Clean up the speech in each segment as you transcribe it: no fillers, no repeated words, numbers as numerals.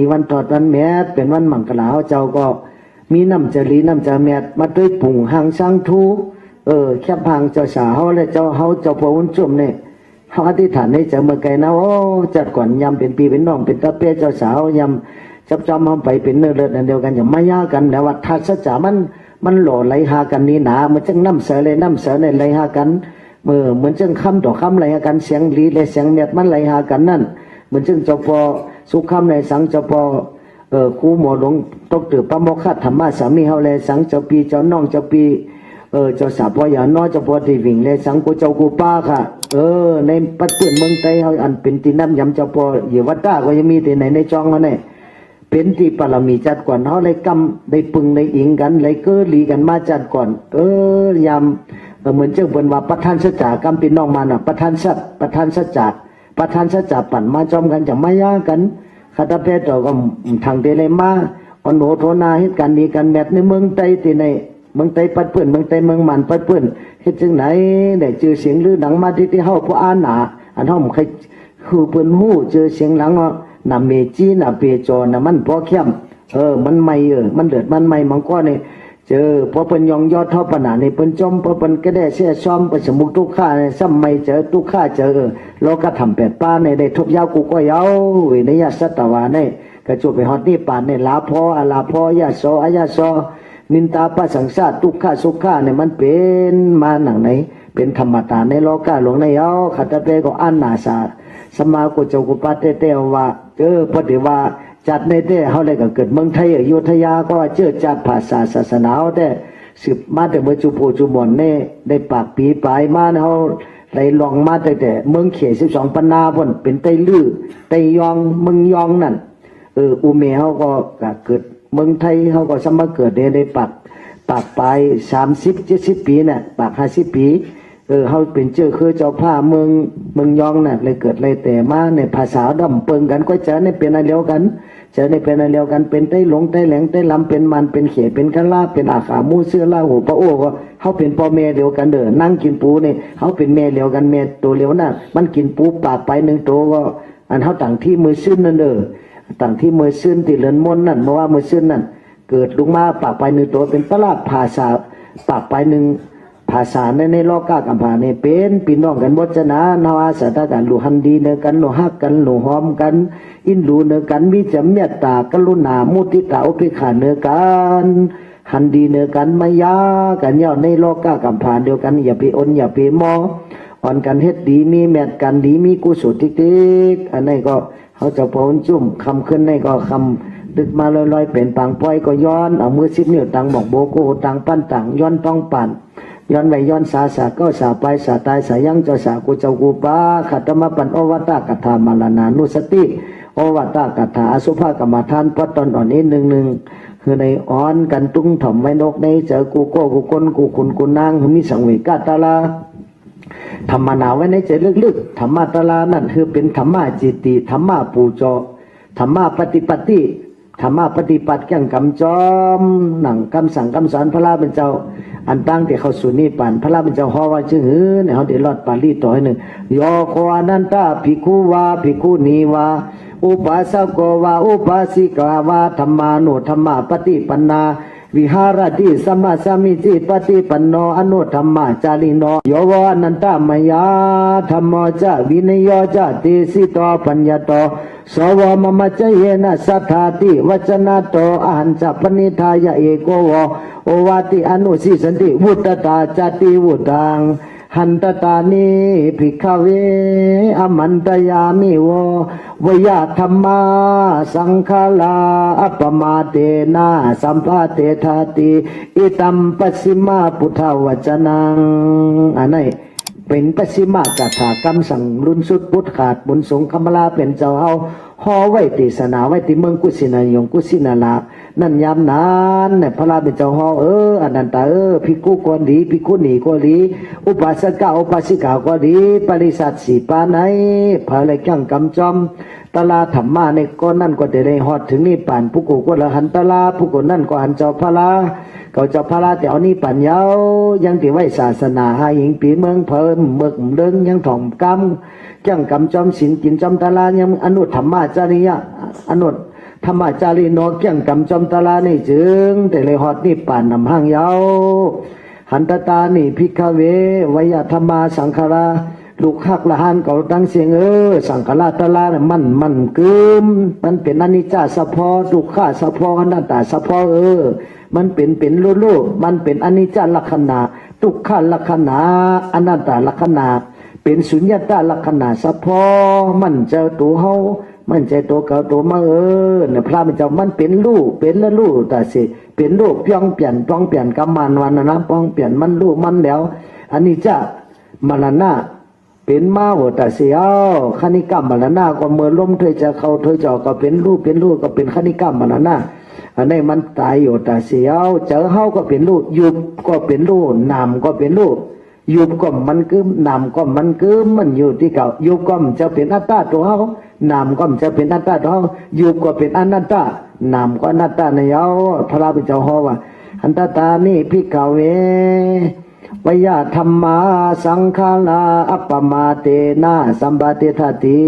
มีวันทอดวันแมดเป็นวันมังกรเจ้าก็มีน้ำจะลีน้ำจะแมดมาด้วยปุ่งหางช่างทูแคบหางเจ้าสาวและเจ้าเฮาเจ้าพระวุ้นจุ่มเนี่ยเฮาอธิษฐานให้เจ้าเมื่อไกลนะโอ้จัดก่อนยำเป็นปีเป็นน้องเป็นตาเป้เจ้าสาวยำจับจอมเฮาไปเป็นเนื้อเลือดอันเดียวกันอย่าไม่ยากันแต่ว่าทัศจ่ามันหล่อไหลหากันนี่หนาเหมือนจังน้ำเสือเลยน้ำเสือในไหลหากันเหมือนจังคำต่อคำไหลหากันเสียงลีและเสียงแมดมันไหลหากันนั่นเหมือนจังเจ้าพอสุขคำในสังเจ้าพอครูหมอหลวงตกตือพระโมคคัธรรมะสามีเฮาเลยสังเจ้าปีเจ้าน้องเจ้าปีเจ้าสาวพ่ออย่าน้อยเจ้าพ่อที่วิ่งเลยสังกูเจ้ากูป้าค่ะในปัจจุบันเมืองไทยเฮาอันเป็นที่น้ำยำเจ้าพ่ออยู่วัดตาก็ยังมีที่ไหนในจองเขาเนี่ยเป็นที่ปรมีจัดก่อนเฮาเลยกำได้ปึงได้อิงกันเลยเกิดลีกันมาจัดก่อนยำเหมือนเจ้าเปิ้นว่าประธานสัจจะกำพี่น้องมาน่ะประธานสัจจะปั่นมาจอมกันจะไม่ยากันข้าตาเพชรเราก็ทางเดเลยมาอันโหโทนาเหตุการณ์ดีกันแมทในเมืองไทยที่ในเมืองไทยปัดเปื้อนเมืองไทยเมืองมันปัดเปื้อนเฮ็ดจังไหนได้เจอเสียงหรือหนังมาที่เฮาผู้อ่านหนาอันเฮาใครคือเปิ้นฮู้เจอเสียงหลังน่ะเมจีน่ะเปจอน่ะมันพอเข้มมันไม่มันเดือดมันไม่มันก็เนี่ยเจอพอเปิ้นยองยอดเท่าปนาในเปิ้นจอมพอเปิ้นก็ได้แช่ซ้อมไปสมุกทุกข้าในซ้ำไม่เจอทุกข้าเจอโลก็ทำแปดป้าในได้ทบยาวกูก็ยาวในยาสัตวาในกระจุไปฮอดนี่ป่านในลาพออาลาพอยาโซอายาโซนินตาปะสังสารทุกข้าสุขข้าในมันเป็นมาหนังไหนเป็นธรรมตาในโลกาหลวงในเอาขัตเปก็อันนาสาสมากุเจ้ากุปาเตเตว่าพอดีว่าจัดในเต้เขาเลยก็เกิดเมืองไทยอยุธยาก็เชื่อจัดภาษาศาสนาเขาได้สืบมาแต่เมื่อจุโพจุมอนเน่ได้ปากปีปลายมาเขาไหลลองมาแต่เมืองเข12ปันนาพ่นเป็นไตลื้อไตยองเมืองยองนั่นอุเมเขาก็เกิดเมืองไทยเขาก็สมัครเกิดได้ปากปลาย30-70 ปีน่ะปาก50 ปีเขาเป็นเจ้าคือเจ้าผ้าเมืองยองน่ะเลยเกิดเลยแต่มาในภาษาดำเปิงกันก็เจอในเป็นอันเดียวกันเจอในเป็นอันเดียวกันเป็นไต้หลงไต้แหลงไต้ลำเป็นมันเป็นเขเป็นกันลาเป็นอาขามูเสื้อลาหูปะโอ้ก็เขาเป็นพ่อแม่เดียวกันนั่งกินปูนี่เขาเป็นแม่เดียวกันแม่ตัวเดียวน่ะมันกินปูปากไป1 ตัวก็อันเขาต่างที่มือซึ้นนั่นต่างที่มือซึ้นที่เลือนมนนั่นเมื่อว่ามือซึ้นนั่นเกิดลงมาปากไป1 ตัวเป็นประหลาดภาษาปากไปภาษาในโลกากัมพาเนี่ยเป็นพี่น้องกันวัจนะนาวาสตากันหลูหันดีเนกันหลูฮักกันหลูหอมกันอินหลูเนกันวิจเมตตากรุณามุทิตาอุเบกขาเนกันหันดีเนกันมายากันย่อในโลกากัมพาเดียวกันอย่าไปอนอย่าไปมออ่อนกันเฮ็ดดีมีแมตกันดีมีกุศลติ๊กอันนี้ก็เขาจะพนจุ่มคำขึ้นในก็คำดึกมาลอยๆเป็นปังป้อยก็ย้อนเอามือ10 นิ้วตังบอกโบโกตังปั้นตังย้อนต้องปั่นย้อนไปย้อนสาก็สาไปสาตายสายังเจ้าสากูเจ้ากูป้าขัตมะปันโอวัตตากถามาลานานุสติโอวัตตากถาอสุภกรรมฐานปัตตอนอ่อนนี้หนึ่งคือในอ่อนกันตุ้งถ่อมไว้นกในเจอกูโก้กูคนกูคุณกูนางมีสังเวกาตาลาธรรมนาไว้ในใจลึกๆธรรมะตาลานั่นคือเป็นธรรมะจิตติธรรมะปูจอธรรมะปฏิปติธรรมะปฏิบัติแก่งกำจอมหนังคำสั่งคำสอนพระราเป็นเจ้าอันตั้งที่เขาสุนีปันพระราเป็นเจ้าฮอว่าชื่อเนี่ยเขาได้รอดปาลีต่อให้หนึ่งโยโคอนันตาภิกขุวาภิกขุนีวาอุปาสกวาอุปาสิกาวาธรรมานุธรรมะปฏิปันนาวิหารติสัมมาสัมมิจิปฏิปันโนอนุธรรมะจาริโนโยวานันตามยาธรรมจะวินโยจะติสิโตปัญญโตสวมมจเยนะสัทธาติวัจนะโตอาหันจะปณิทายะเอโกวโอวาติอนุสิสันติวุตตาจติวุตังหันตตานิภิกขเวอมันตยามิโววยาธรรมาสังฆลาอัปมาเตนะสัมภาเตทาติอิตัมปัสสิมาพุทธวจนังอันนี้เป็นปัสสิมากถากรรมสั่งรุนสุดพุทธขาดบุญสงฆ์คำลาเป็นเจ้าเฮาห่อไว้ติสนาไว้ติเมืองกุสินายงกุสินาลานั่นยามนั้นเนี่ยพระราเป็นเจ้าห่ออนันตาภิกขุกวนดีภิกขุนีกวนดีอุปาสกะอุปาสิกากวนดีปริสัทสีปาไหนพระเลยกั้งกำจอมตลาธรรมะในก้อนนั่นก็ได้ฮอดถึงนี่ป่านผู้กูก็ละหันตลาผู้กูนั่นก็หันเจ้าพระลาเขาเจ้าพระลาแต่เอานี่ปัญญายังที่ไว้ศาสนาหาหญิงปีเมืองเพิ่มเมืองเดิงยังถ่อมกำจังกำจอมศีลกินจอมตลายังอนุธรรมะจริยะอนุ ธรรมจารีโนเกี่ยงกำจอมตะลานี่จึงแต่เลยฮอดนี่ป่านนำห้างยาวหันตตานี่พิกเววยธรรมาสังขาราลูกหักละหันเก่าตั้งเสียงสังขารตะลามันกึมมันเป็นอนิจจสะพอทุกขาสะพออนัตตาสะพอมันเป็นรู้มันเป็นอนิจจลักษณะทุกขาลักษณะอนัตตาลักษณะเป็นสุญญตาลักษณะสะพอมันเจอตัวเฮามันใจตัวเก่าตัวมาเนี่ยพระมันจะมันเป็นรูปเป็นละรูปแต่สิเป็นรูปป้องเปลี่ยนกรรมันวันนะป้องเปลี่ยนมันรูปมันแล้วอันนี้จะมรณะเป็นมาโหแต่เสียวคณิกรรมมรณะก็เมื่อล้มเธอจะเข้าเธอจะก็เป็นรูปก็เป็นคณิกรรมมรณะอันนี้มันตายอยู่แต่เสียวเจอเฮาก็เป็นรูปยุบก็เป็นรูปนามก็เป็นรูปยุบก็มันกึมนามก็มันกึมมันอยู่ที่เก่ายุบก็มันจะเป็นอัตตาตัวเฮานามก็มันจะเป็นอัตตาตัวเฮายุบก็เป็นอนัตตานามก็อนัตตาในเฮาพระพุทธเจ้าฮอว่าอันตตานี่พิกเววยธรรมาสังขาราอัปปมาเตนะสัมปติทัตติ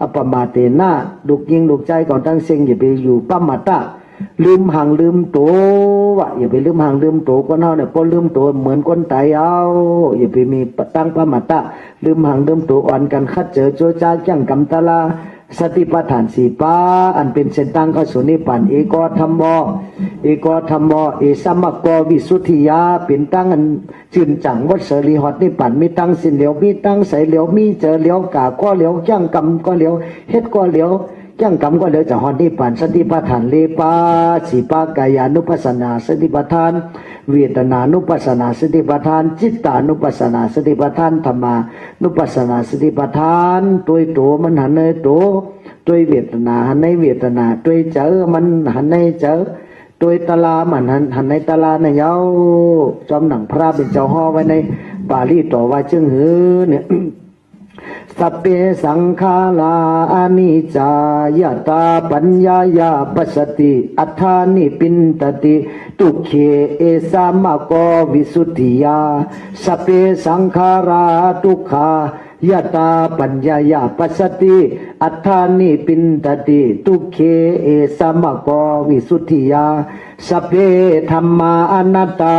อัปปมาเตนะลูกยิงลูกใจก่อนตั้งเสียงอย่าไปอยู่ปัมมาตะลืมห่างลืมตัววะอย่าไปลืมห่างลืมตัวคนเฮาเนี่ยพอลืมตัวเหมือนคนตายเอาอย่าไปมีตั้งปัมมาตะลืมห่างลืมตัวอ่อนกันคัดเจอโจจาจังกำตะลาสติปัฏฐานสี่ป้าอันเป็นเส้นทางเข้าสู่นิพพานเอกธรรมโมเสัมมโกวิสุทธิยาเป็นตั้งอันจืนจังวัดเสรีหอดนิพพานมีตั้งสินเหลียวมีตั้งใสเหลียวมีเจอเหลียวกาก็เหลียวจังกรรมก็เหลียวเฮ็ดก็เหลียวจังกรรมก็เหลียวจะหอดนิพพานสติปัฏฐานเลปาสีปากายานุปัสสนาสติปัฏฐานเวทนานุปัสสนาสติปัฏฐานจิตตานุปัสสนาสติปัฏฐานธรรมานุปัสสนาสติปัฏฐานตัวมันหันในตัวเวทนาหันในเวทนาตัวเจอมันหันในเจอตัวตาลามันหันในตาลาในเย้าจอมหนังพระเป็นเจ้าห่อไว้ในบาลีต่อว่าจึงเนี่ยสัพเพสังขาราอนิจจายตาปัญญายาปัสสติอัฏฐานิปินตติทุกเขเอสามะโกวิสุทธิยาสัพเพสังขาราทุกขายตาปัญญายาปัสสติอัฏฐานิปินตติทุกเขเอสามะโกวิสุทธิยาสัพเพธัมมาอนัตตา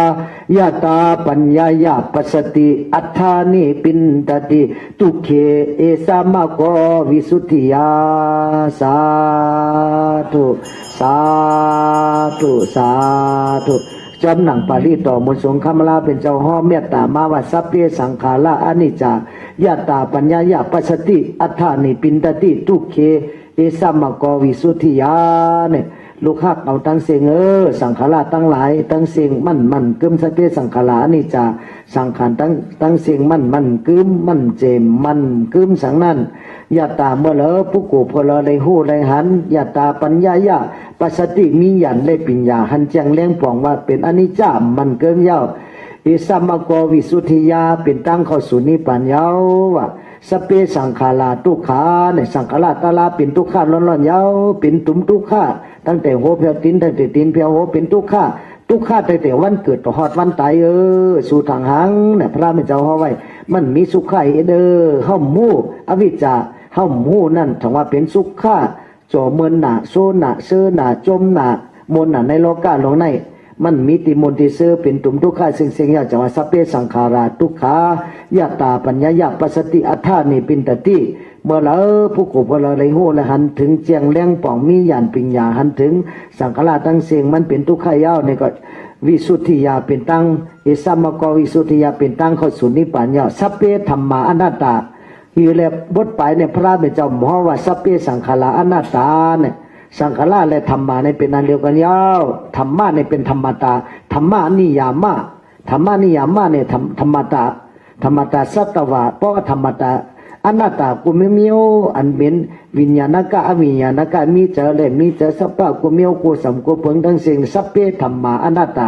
ยตาปัญญายาปัสสติอัฏฐานิปินตติทุกเขเอสามะโกวิสุทธิยาสาธุสาธุสาธุจอมหนังปาลีต่อมนต์สงฆ์คำลาเป็นเจ้าห้อเมตตามาวัสัพเพสังขาราอนิจจายตาปัญญายาปัสสติอัฏฐานิปินตติทุกเขเอสัมมโกวิสุทธิยาเนี่ยลูกฮักเอาตั้งเสียงสังขารตั้งหลายตั้งเสียงมันกึมสัพเพสังขารนี่จะสังขารตั้งเสียงมันกึมมันเจมมันกึมสังนั้นยาตาเมื่อเลอผู้กูพลเลยหูเลยหันยาตาปัญญายาปัสสติมีหยันเลยปิญญาหันแจงเลี้ยงป่องว่าเป็นอนิจจามันเกินเย้าอิสัมมโกวิสุทธิยาเป็นตั้งเข้าสู่นิพพานเย้าว่าสเปสังขาราทุกขาเนี่ยสังขาราตาลาเป็นทุกขาร้อนๆเย้าเป็นตุ่มทุกขาตั้งแต่หัวเพียวตีนตั้งแต่ตีนเพียวหัวเป็นทุกขาตั้งแต่วันเกิดต่อหอดวันตายสู่ทางหังเนี่ยพระมันเจ้าเอาไว้มันมีสุขไข่ห้อมหูอวิชชาห้อมหูนั่นถือว่าเป็นสุขข้าจ่อเมินหนาโซหนาเซอหนาจมหนามนหนาในโลกาโลกในมันมีติมนติเซอเป็นตุ่มทุกขาเสียงอยากจะว่าสัพเพสังขาราทุกขายตาปัญญายาปัสสติอัฏฐานิปินตติเมื่อเราผู้กูพลเลยโหและหันถึงเจียงเลี้ยงป่องมีหยันปิญญาหันถึงสังขารตั้งเสียงมันเป็นทุกขายาวเนี่ยก็วิสุทธิยาเป็นตั้งอิสัมมโกวิสุทธิยาเป็นตั้งเข้าสู่นิพพานยาวสัพเพธัมมาอนัตตาอยู่แล้วบทไปเนี่ยพระเป็นเจ้าหมอว่าสัพเพสังขาราอนัตตาเนี่ยสังขารและธรรมะเนี่ยเป็นอันเดียวกันยาวธรรมะเนี่ยเป็นธรรมตาธรรมะนิยามะธรรมะนิยามะเนี่ยธรรมตาสัตวะเพราะธรรมตาอนัตตากุมิเมียวอันเป็นวิญญาณกะอวิญญาณกะมีเจอเลยมีเจอสัพพะกุเมียวกุสัมกุเพิงทั้งสิ่งสัพเพธัมมาอนัตตา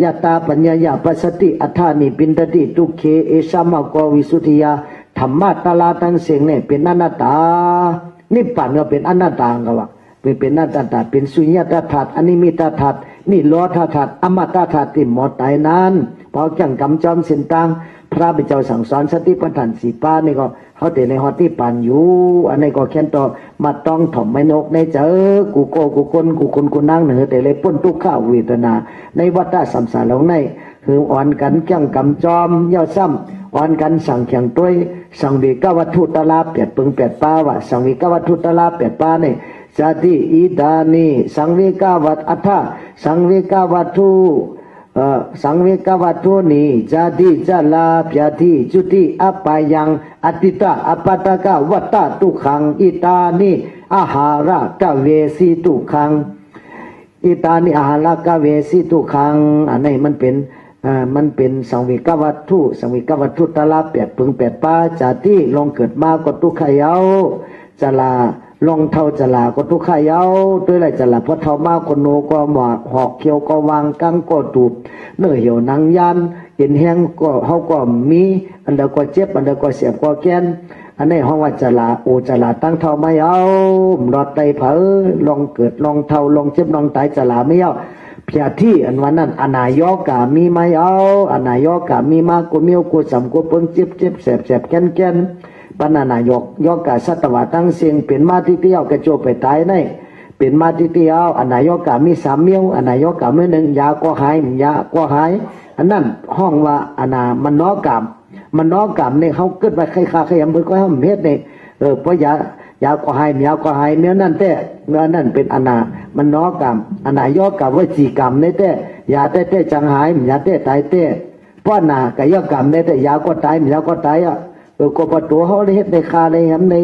ยตาปัญญายาปัสสติอัฏฐานิปินตติทุกเขเอสัมมโกวิสุทธิยาธรรมะตาลาทั้งสิ่งเนี่ยเป็นอนัตตานิพพานก็เป็นอนัตตาก็ว่าเป็นอนัตตาเป็นสุญญตาธาตุอนิมิตธาตุนิโรธาธาตุอมตะธาตุที่หมดตายนั้นพอจังกำจอมเส้นตังพระเป็นเจ้าสั่งสอนสติปัฏฐานสี่ป้านี่ก็เฮา เขาแต่ในฮอตที่ปานอยู่อันนี้ก็แค่นต่อมาต้องถ่อมไม่นกในเจอกูโกกูคนกูนั่งเหนือแต่เลยป้นทุกข้าวเวทนาในวัฏสัมสารเหล่าในคืออ่อนกันเกี่ยงกำจอมเย่าซ้ำอ่อนกันสั่งเขียงต้วยสังวิกวัตถุตลาเปียดปึงเปียดป้าวะสังวิกวัตถุตลาเปียดป้าเนี่ยจาติอิดานีสังวิกวัตอัฏฐะสังวิกวัตถุสังเวกวัตถุนี้จาติจลาพยาธิจุติอปายังอติตาอปัตตกะวัตตะทุกขังอิตานิอาหาระกะเวสีทุกขังอิตานิอาหาระกะเวสีทุกขังอันนี้มันเป็นสังเวกวัตถุสังเวกวัตถุตลาแปดปึงแปดป้าจาติลงเกิดมาก็ทุกขยาวจลาลงเท่าจลาก็ทุกขายาวด้วยไรจลาเพราะเท่ามาคนโนก็หมอกหอกเขียวก็วางกังก็ตูบเนื้อเหี่ยวนังยันเห็นแห้งก็เขาก็มีอันเดียวก็เจ็บอันเดียวก็เสียบก็แกนอันนี้ห้องว่าจลาโอจลาตั้งเท่าไม่เอารอดไตเผลอลองเกิดลองเท่าลองเจ็บลองตายจลาไม่เอาเพียที่อันวันนั้นอนายกามีไม่เอาอนายกามีมากูมิ้วกูสัมกูเพิ่งเจ็บแสบแกนปนานายกยกกาสัตวะตั้งเสียงเป็นมาที่เที่ยวกระโจไปตายในเป็นมาที่เที่ยวอนายกามีสามเมียวอนายกาเมื่อหนึ่งยาก็หายยาก็หายอันนั้นห้องว่าอนามนอกามเนี่ยเขาเกิดมาใครขาขยำเพื่อก็ให้เม็ดเนี่ยเพราะยาก็หายเนื้อนั่นแต่เนื้อนั่นเป็นมันนอกามอนายกาว่าจีกามเนี่ยแต่ยาแต่จังหายยาแต่ตายแต่เพราะนากายกามเนี่ยแต่ยาก็ตายยาก็ตายอ่ะก็ประตูเขาเลยเฮ็ดในคาเลยเห็นใน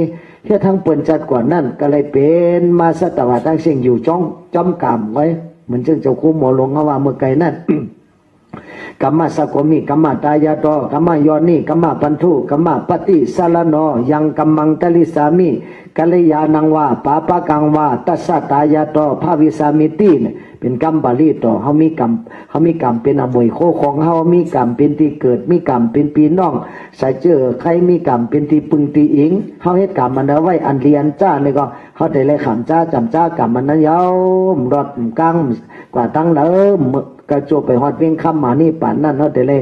แค่ทั้งเปิ่นจัดกว่านั่นก็เลยเป็นมาสตวะตั้งเสียงอยู่จ้อมกามไว้เหมือนเจ้าคู่หมอหลวงเขาว่าเมื่อไกลนั่น กัมมาสโกมิกัมมาตายาโตกัมมายอนิกัมมาปันทุกัมมาปฏิสารโนยังกัมมังตลิสามิกัลยาณังวาปาปะกังวาตัสสะตายาโตภาวิสามิติเป็นกรรมบาลีต่อเขามีกรรมเป็นอมวยโคของเขามีกรรมเป็นที่เกิดมีกรรมเป็นปีน้องใส่เจอใครมีกรรมเป็นที่ปึงตีอิงเขาเฮ็ดกรรมมันเอาไว้อันเรียนจ้านี่ก็เขาได้เลยขำจ้าจำจ้ากรรมมันนั้นยาวรอดกังกว่าตั้งเดิมกระโจไปฮอดเพียงคำมานี่ป่านนั่นเขาได้เลย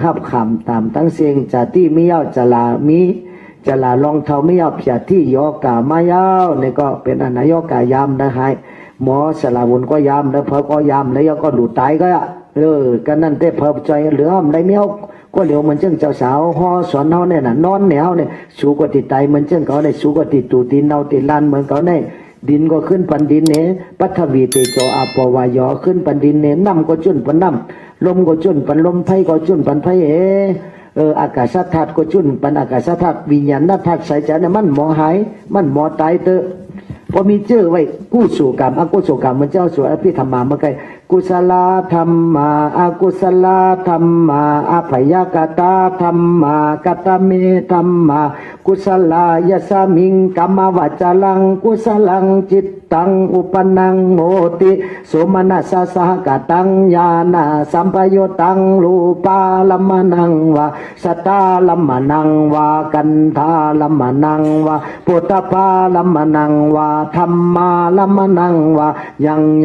ฮับคำตามตั้งเสียงจาที่ไม่ยาวจลามีจลาลองเท่าไม่ยาวเพียที่ยอกามายาวนี่ก็เป็นอนายกายามนะฮะหมอสลาวุนก็ยามแล้วเพอก็ยามแล้วก็ดูตายก็กันนั่นแต่เพอใจเหลือมได้เมียวก็เหลียวมันเจ้งเจ้าสาวห่อสอนเขาเนี่ยน่ะนอนแนวเนี่ยสูกว่าติดไตมันเจ้งเขาเนี่ยสูกว่าติดตูตีนเนาติดลานเหมือนเขาเนี่ยดินก็ขึ้นปันดินเนี่ยปัทวีเตโจอาปวายอขึ้นปันดินเนี่ยน้ำก็จุนปันน้ำลมก็จุนปันลมไฟก็จุนปันไฟอากาศธาตุก็จุนปันอากาศธาตุวิญญาณธาตุใส่ใจเนี่ยมันหมอหายมันหมอตายเตอพอมีเจอไว้กุศลกรรมอกุศลกรรมมันเจ้าสวยอภิธรรมาเมื่อไงกุศลธรรมาอกุศลธรรมาอภัยกตาธรรมากตเมธรรมากุศลายสามิงกัมมวัจจลังกุศลังจิตตังอุปนังโหติโสมนัสสะกตังญาณสัมปโยตังรูปาลัมมนังวะสตาลัมมนังวะกันธาลัมมนังวะปุตตปาลัมมนังวะธรรมาลัมมนังวะ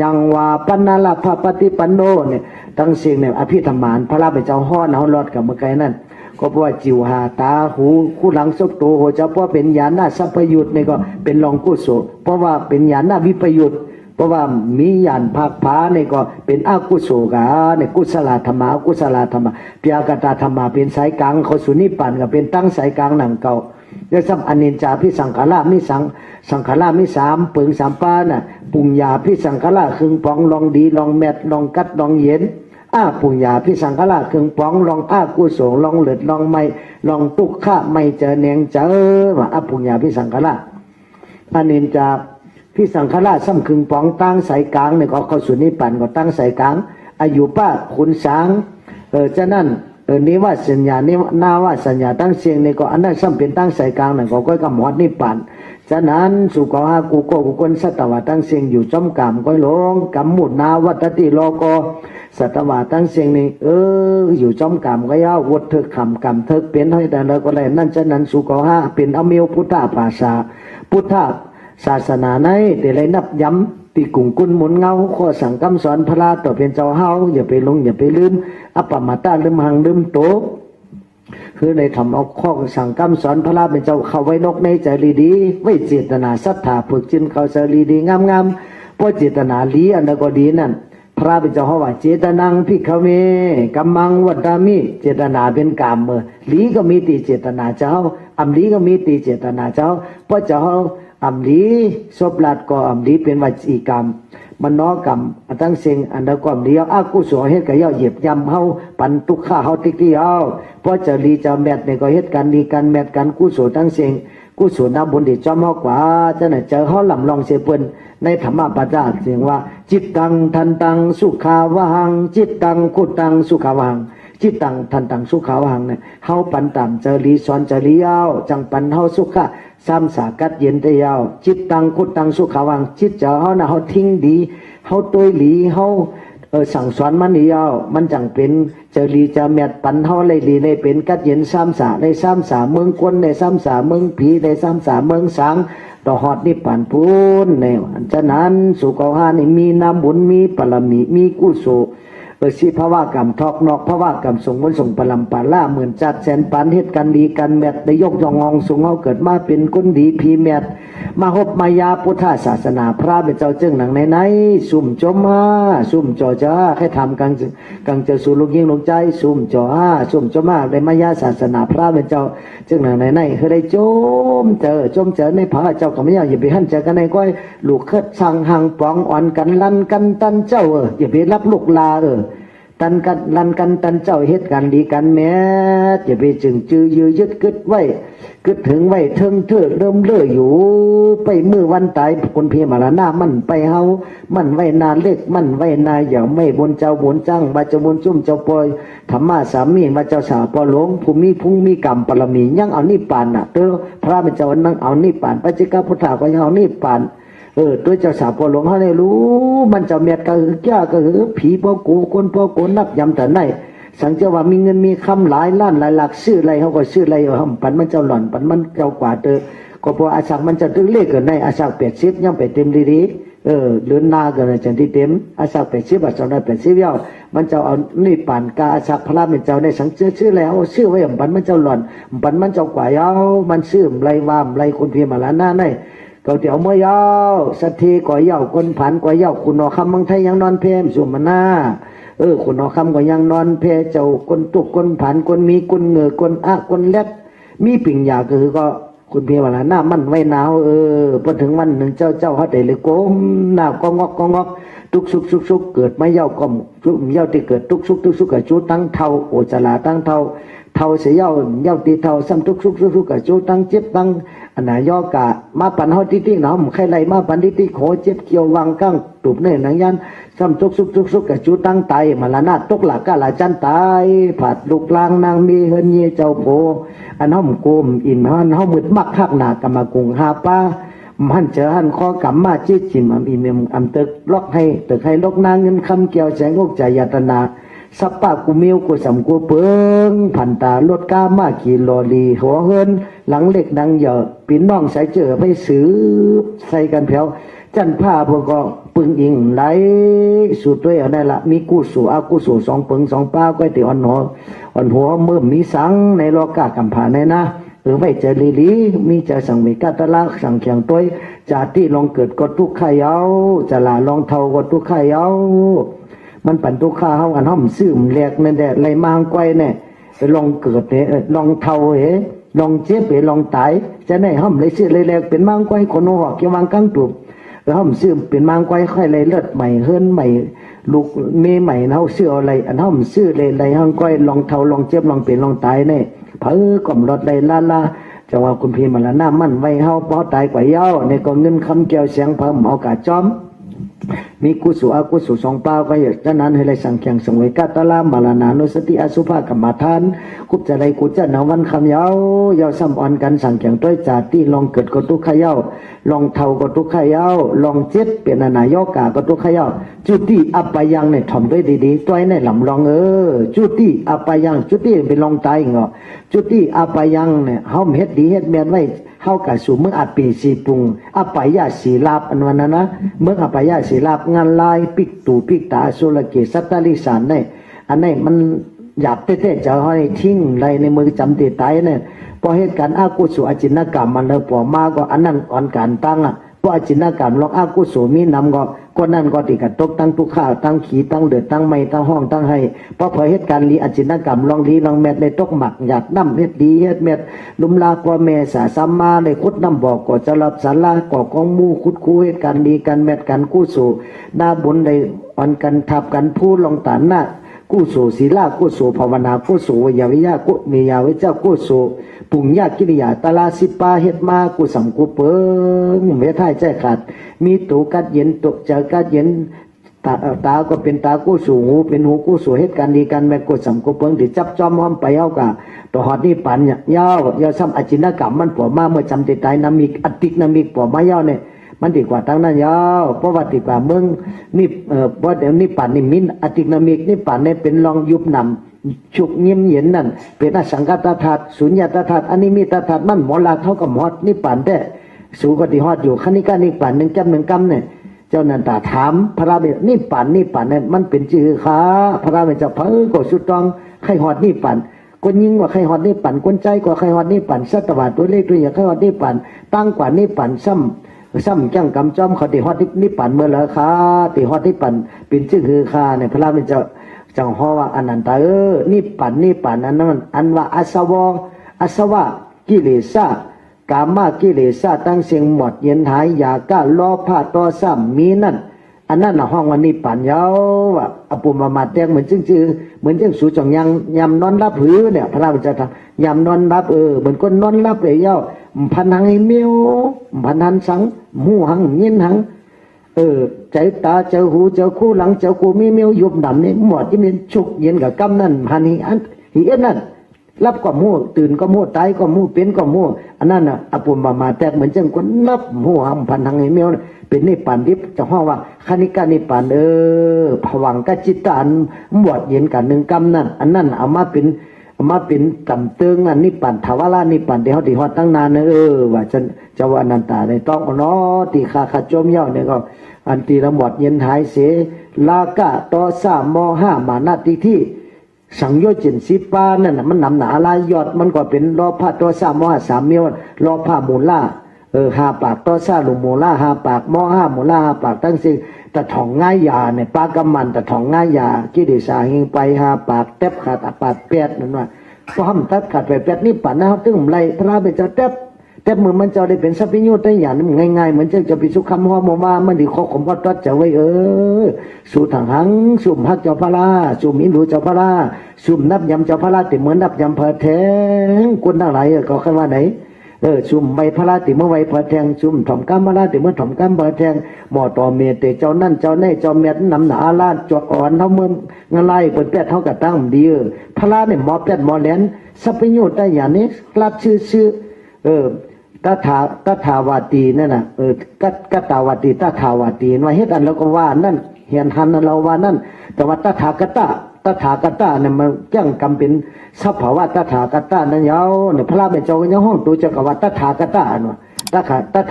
ยังวะปนละภปฏิปันโนเนี่ยตั้งเสียงเนี่ยอภิธรรมานพระราชเจ้าฮ้อนเอารอดกับเมื่อไงนั่นก็เพราะว่าจิวหาตาหูคู่หลังซบโตโหจะเพราะเป็นญาณสัพพยุตเนี่ยก็เป็นรองกุศลเพราะว่าเป็นญาณวิปยุตเพราะว่ามีญาณภาคผาเนี่ยก็เป็นอกุศลกาเนี่ยกุศลธรรมะกุศลธรรมะเปียกตาธรรมะเป็นสายกลางเขาสุนิปันก็เป็นตั้งสายกลางหนังเก่าแล้วสัมอนิจจาพิสังขารมิสังขารมิสามเปิงสามปาน่ะปุญญาพิสังขารครึ่งปองลองดีลองแมดลองกัดลองเย็นปุญญาพิสังขารครึ่งปองลองกุศลลองเลือดลองไม่ลองตุกขะไม่เจอเนียงเจอว่าปุญญาพิสังขารอนิจจาพิสังขารซ้ำครึ่งปองตั้งสายกลางเนี่ยก็เข้าสู่นิพพานก็ตั้งสายกลางอายุป้าคุณสางฉะนั้นนิว่าสัญญานินาว่าสัญญาตั้งเสียงนี่ก็อันนั้นซ้ำเป็นตั้งสายกลางนั่นก็ก้อยกับหมอดนิพพานฉะนั้นสุขหากูโกกุคนสัตวะตั้งเสียงอยู่จอมกามก้อยหลงกัมมุนาวัตติโลโกสัตวะตั้งเสียงนี่อยู่จอมกามก็ยาววดเถิกขำกำเถิกเป็นให้แต่ละก็เลยนั่นฉะนั้นสุขหาเป็นอเมวพุทธภาษาพุทธศาสนาในแต่เลยนับย้ำตีกุ่งกุนหมุนเงาข้อสั่งคำสอนพระต่อเป็นเจ้าเฮาอย่าไปลงอย่าไปลืมอปมาตาลืมหังลืมโต คือในทำเอาข้อสั่งคำสอนพระราเป็นเจ้าเข้าไว้นกในใจดีไว้เจตนาศรัทธาฝึกจินเขาใจดีงามๆเพราะเจตนาลีอันนั้นก็ดีนั่นพระเป็นเจ้าเขาว่าเจตนังพิกเวกัมมังวัดดามิเจตนาเป็นกามลีก็มีตีเจตนาเจ้าอัมลีก็มีตีเจตนาเจ้าเพราะเจ้าอัมลีศพลาดก็อัมลีเป็นวจีกรรมมันน้อกรรมตั้งเสียงอันเดียวกันเดียวอากุศลเฮ็ดกับเย้าเหยียบยำเฮาปันตุกข้าเฮาติ๊กที่เฮาเพราะจะลีจะแมทเนี่ยก็เฮ็ดกันดีกันแมทกันกุศลตั้งเสียงกุศลน้ำบุญที่จอมเฮากว่าจะไหนเจอเฮาลำลองเสียเปิ้นในธรรมปจาเสียงว่าจิตตังทันตังสุขาวหังจิตตังกุตังสุขาวหังจิตตังทันตังสุขาวหังเนี่ยเฮาปันตามเจรีสอนเจรีเฮาจังปันเฮาสุขะซ้ำสากัดเย็นได้ยาวจิตตังกุตังสุขาวหังจิตเจ้าเฮาน่ะเฮาทิ้งดีเฮาตัวหลีเฮาสั่งสอนมันนี่เอามันจังเป็นเจรีจะแมดปันเฮาเลยลีเลยเป็นกัดเย็นซ้ำสาในซ้ำสาเมืองกวนในซ้ำสาเมืองผีในซ้ำสาเมืองสังต่อหอดนิพพานพูนในวันฉะนั้นสุขภาพนี่มีน้ำบุญมีปรมีมีกุศลสิภาวะกรรมทอกนอกภาวะกรรมส่งบนส่งปลัมปาล่าเหมือนจัดแสนปันเฮ็ดกันดีกันแมดได้ยกยองงส่งเฮาเกิดมาเป็นคนดีพีแมดมาหบมายาพุทธศาสนาพระเป็นเจ้าจึงหนังในสุ่มจมมาสุ่มจ่อจ้าให้ทำกังเจอสู่ลูกยิงลงใจสุ่มจ่อสุ่มจมมาได้มายาศาสนาพระเป็นเจ้าจึงหนังในคือได้จมเจอในพระเจ้าก็ไม่อยากอย่าไปหั่นเจอกันในก้อยลูกเคิดสั่งหังปองอ่อนกันลั่นกันตันเจ้าอย่าไปรับลูกลาตันกันลันกันตันเจ้าเฮ็ดกันดีกันแม้จะไปจึงจือยือยึดกึดไว้กึดถึงไว้เทิงเถิดเริ่มเลื่ออยู่ไปมือวันตายคนเพียมาละหน้ามันไปเฮามันไว้นาเล็กมันไว้นาอย่าไม่บนเจ้าบนจังบาจะบนจุ่มเจ้าปอยธรรมะสามีมาเจ้าสาวปอหลงภูมิพุ่งมีกรรมปรมียังเอานิพพานน่ะพระเป็นเจ้านั่งเอานิพพานปัจจิกพุทธาก็ยังเอานิพพานตัวเจ้าสาวพอหลวงเขาได้รู้มันจะเมียดก็คือแก่ก็คือผีพ่อกูคนพ่อกูนับยำแต่ไหนสังเจว่ามีเงินมีคำหลายล้านหลายหลักซื้ออะไรเขาก็ซื้ออะไรปันมันเจ้าหล่อนปันมันเจ้ากว่าก็พออาศักมันจะตึงเลขกันในอาศัก80ยังไปเต็มดีเลือนนากันจันที่เต็มอาศัก80บาทเจ้าได้80ยาวมันเจ้าเอานี่ป่านกาอาศักพระเป็นเจ้าได้สังชื่อแล้วชื่อไว้ปันมันเจ้าหล่อนปันมันเจ้ากว่ายาวมันซื้อไรวามไรคนเพียมาล้านหน้าในก็เดี๋ยวเมื่อยาวสัตทีก่อยาวคนผันก่อยาวคุณนอคำเมืองไทยยังนอนเพมสุมานาคุณนอคำก็ยังนอนเพเจ้าคนตุกคนผันคนมีคนเหงือคนคนเล็ดมีปิ่งยาก็คือก็คุณเพียว่าหน้ามันไว้หนาวพอถึงวันหนึ่งเจ้าเขาได้เลยโกมหน้าก็งอกทุกสุกเกิดไม่ยาวก็ยาวที่เกิดทุกสุกกับจูตั้งเท่าโอจลาตั้งเท่าเสียยาวตีเท่าซ้ำทุกสุกกับจูตั้งเจ็บตั้งอันไหนย่อกะมาปันเฮาติ๊กหนอมใครไรมาปันติ๊กโหเจ็บเกี่ยววังกั้งตูบเน่หนังยันซ้ำทุกสุกกับจูตั้งไตมาละนาตกหลักกะละจันตายผัดลูกลางนางมีเฮินเยเจ้าโผอันห้อมโกมอินหันห้อมมืดมักคักหนากรรมกุงหาป้ามันเจอหันข้อกำมาจี้จิมอินมตึกล็อกให้ตึกให้ล็อกนางเงินคำเกี่ยวแสงอกใจยตนาสัปปะกูมิวกูสำกูเปิงผันตาลดก้ามาขี่ลอลีหัวเฮินหลังเล็กดังเหยอะปีน้องใส่เจอไปซื้อใส่กันแผ่วจันผ้าพวกก็ปึงอิงไหลสุดด้วยเอาได้ละมีกูสู่อากูสู่2ปึง2ป้าก็ติอ่อนหัวมือมีสังในโลกากำผ่านในนะไว้เจลีมีจะสั่งมีกัตละสั่งเขียงตัวจาที่ลองเกิดก็ทุกข์ไข่เอาจะลาลองเท่าก็ทุกข์ไข่เอามันปั่นทุกข้าเฮาอันห้อมซึมแหลกนั่นแหละไหลมาก้อยเนี่ยลองเกิดเนี่ยลองเท่าลองเจ็บลองตายจะได้ห้อมเลยซื้อเลยแหลกเป็นมังก้อยคนหัวเกี่ยววางกั้งตุบห้อมซื้อเป็นมังก้อยค่อยเลยเลือดใหม่เฮิรนใหม่ลูกเมใหม่เฮาซื้ออะไรอันห้อมซื้อเลยไหลห้องก้อยลองเท่าลองเจ็บลองเป็นลองตายเนี่ยเพิ่ก่อมรถเลยลาจะว่าคุณพี่มาละหน้ามั่นไว้เฮาพอตายกว่าเย้าในก็เงินคำเกี่ยวเสียงเพิ่มเอากาจอมมีกุศลอกุศล2ป้าก็อย่างนั้นให้เลยสังเขียงสังเวกัตตลามาลานานุสติอสุภกรรมฐานคุบจะไรกุจะนาวันคำยาซ้ำอ่อนกันสังเขียงด้วยจาที่ลองเกิดก็ทุกขยาวลองเท่าก็ทุกขยาวลองเจ็ดเป็นอนายกาก็ทุกขยาวจุติอัปยังเนี่ยถ่อมด้วยดีๆตัวในลำลองจุติอัปยังจุติเป็นลองตายเหรอจุติอัปยังเนี่ยเฮาเฮ็ดดีเฮ็ดแม่นไว้เฮากับสู่เมื่ออัดปีสีปุงอัปปายาสีลาบอันวันนั้นนะเมื่ออัปปายาสีลาบงานลายปิกตูปิกตาสุรเกสัตตลิสานเนี่ยอันนี้มัน อยากเต้ๆจะให้ทิ้งไรในมือจำติดตายเนี่ยพอเหตุการณ์อากุศลอจินกรรมมันเลยปอมาก็อันนั้นอ่อนการตั้งอ่ะเพราะอจินกรรมลอกอากุศลมีนำก็นั่นก็ติดกับตกตั้งทุกข้าวตั้งขีตั้งเดือดตั้งไม้ตั้งห้องตั้งให้เพราะพอเหตุการณ์ลีอจินกรรมลองลีลองแมดในตกหมักหยาดน้ำเฮ็ดดีเฮ็ดเม็ดลุมลากว่าแม่สาสัมมาในคุดน้ำบอกก็จะรับสาราก่อกองมูคุดคูเหตุการณ์ดีกันแมดกันกู้สู่หน้าบุญในอ่อนกันทับกันพูดลงตานหน้ากู้สู่ศีลากู้สู่ภาวนากู้สู่วิยาวิยากุมียาวิเจ้ากู้สู่ปุญญากิริยาตลาสิปาเฮ็ดมากู้สัมกู้เปิงเมท้ายใจขาดมีตูกัดเย็นตุเจอกัดเย็นตาก็เป็นตากู้สู่หูเป็นหูกู้สู่เหตุการณ์ดีกันแม่กู้สัมกู้เปิงที่จับจอมห้อมไปเอากะต่อหอดนี่ปันเนี่ยยาวซ้ำอจินกรรมมันปวดมาเมื่อจำติดตายนามิกอติกนามิกปวดมายาวเนี่ยมันดีกว่าตั้งนั้นยาวเพราะว่าดีกว่าเมืองนี่เพราะเดี๋ยวนี้ป่านนี่มินอติกนามิกนี่ป่านนี่เป็นรองยุบนำฉุกเงียบเย็นนั่นเป็นอสังกัตธาตุสุญญตธาตุอันนี้มีตธาตุมันหมอลาเท่ากับหมอดนี่ป่านแต่สูกติฮอดอยู่ขันนิกานี่ป่านหนึ่งจำหนึ่งกำเนี่ยเจ้านันตาถามพระราเบนี่ป่านเนี่ยมันเป็นจื่อขาพระราเบจะเพิ่งก็สุดตองไข่ฮอดนี่ป่านคนยิงว่าไข่ฮอดนี่ป่านคนใจกว่าไข่ฮอดนี่ป่านสัตวาตัวเล็กตัวใหญ่ไข่ฮอดนี่ป่านตั้งกว่านี่ป่านซ้ำจังกำจอมเขาติฮอดนิพพานเมื่อละค่ะติฮอดนิพพานเป็นชื่อคือค่ะเนี่ยพระราชาจังฮอว่าอนันตานิพพานอันนั้นอันว่าอาสวะกิเลสกามากิเลสตั้งเสียงหมดเย็นหายอยากก้าล้อผ้าต่อซ้ำมีนั่นอันนั้นห้องวันนิพพานยาวว่าอปุมาแตงเหมือนชื่อเหมือนจังสูจังยังยำนอนรับหือเนี่ยพระราชาทำยำนอนรับเหมือนคนนอนรับเลยยาวพันหังไอเมียวพันหันสังหูหังยินหังใจตาเจ้าหูเจ้าคู่หลังเจ้าคู่มีเมียวยุบดำนี่หมดที่มันฉุกเย็นกับกำนั่นพันหิอันหิเอ็นนั่นรับก็มู่ตื่นก็มู่ตายก็มู่เป็นก็มู่อันนั้นน่ะอปุมาแตกเหมือนจังคนนับหูหังพันหังไอเมียวเป็นนิพพานที่จะห้องว่าคณิกานิพพานผวังกจิตตานหมดเย็นกันหนึ่งกำนั่นอันนั้นเอามาเป็นกำเตืองอันนิพพานทวารานิพพานที่เขาที่ฮอดตั้งนานว่าจะว่าอนันตาในต้องเนาะตีขาจมเย้าเนี่ยก็อันตีละหมดเย็นหายเสลากะตอสามมห้ามานาติที่สังโยชน์จินสิปานั่นน่ะมันนำหนาลายยอดมันก็เป็นรอผ้าตอสามมห้าสามเมียวรอผ้ามูล่าหาปากตอซาลุมูล่าหาปากมห้ามูล่าหาปากตั้งสิแต่ถ่องง่ายยาเนี่ยปากำมันแต่ถ่องง่ายยากิเลสาหิงไปหาปากเต็บขาดปากแปดนั่นว่าพอห้ามตัดขาดไปแปดนี่ป่านนะตึ้งไรพระเป็นเจ้าเต็บมือมันจะได้เป็นสัพพิญญุตได้อย่างนี้ง่ายๆเหมือนจะไปสุขคำหัวโมว่ามันดีข้อขมก็ตัดจะไว้สู่ทางหังสุ่มฮักเจ้าพระราสุ่มอินดูเจ้าพระราสุ่มนับยำเจ้าพระราติเหมือนนับยำเพอแทงคนทั้งหลายก็แค่ว่าไหนซุ่มใบพระราติเมื่อใบพระแทงซุ่มถ่อมก้ามพระราติเมื่อถ่อมก้ามพระแทงหมอต่อเมตเจ้านั่นเจ้าแน่เจ้าเมียนำหนาลาดจอดอ่อนเท่าเมื่องไล่เปิดแปดเท่ากับตั้งดีพระราเนี่ยหมอแปดหมอแหลนสัพพิญญุได้อย่างนี้กลัดชื่อตถาวาตีนั่นน่ะกตาวาตีตถาวาตีว่าเฮ็ดอันแล้วก็ว่านั่นเห็นหันเราว่านั่นแต่ว่าตถาคตเนี่ยมันจังกำเป็นสภาวะตถาคตนั่นยาวเนี่ยพระเป็นเจ้าก็ยังห้องตัวเจ้าก็ว่าตถาคตเนาะต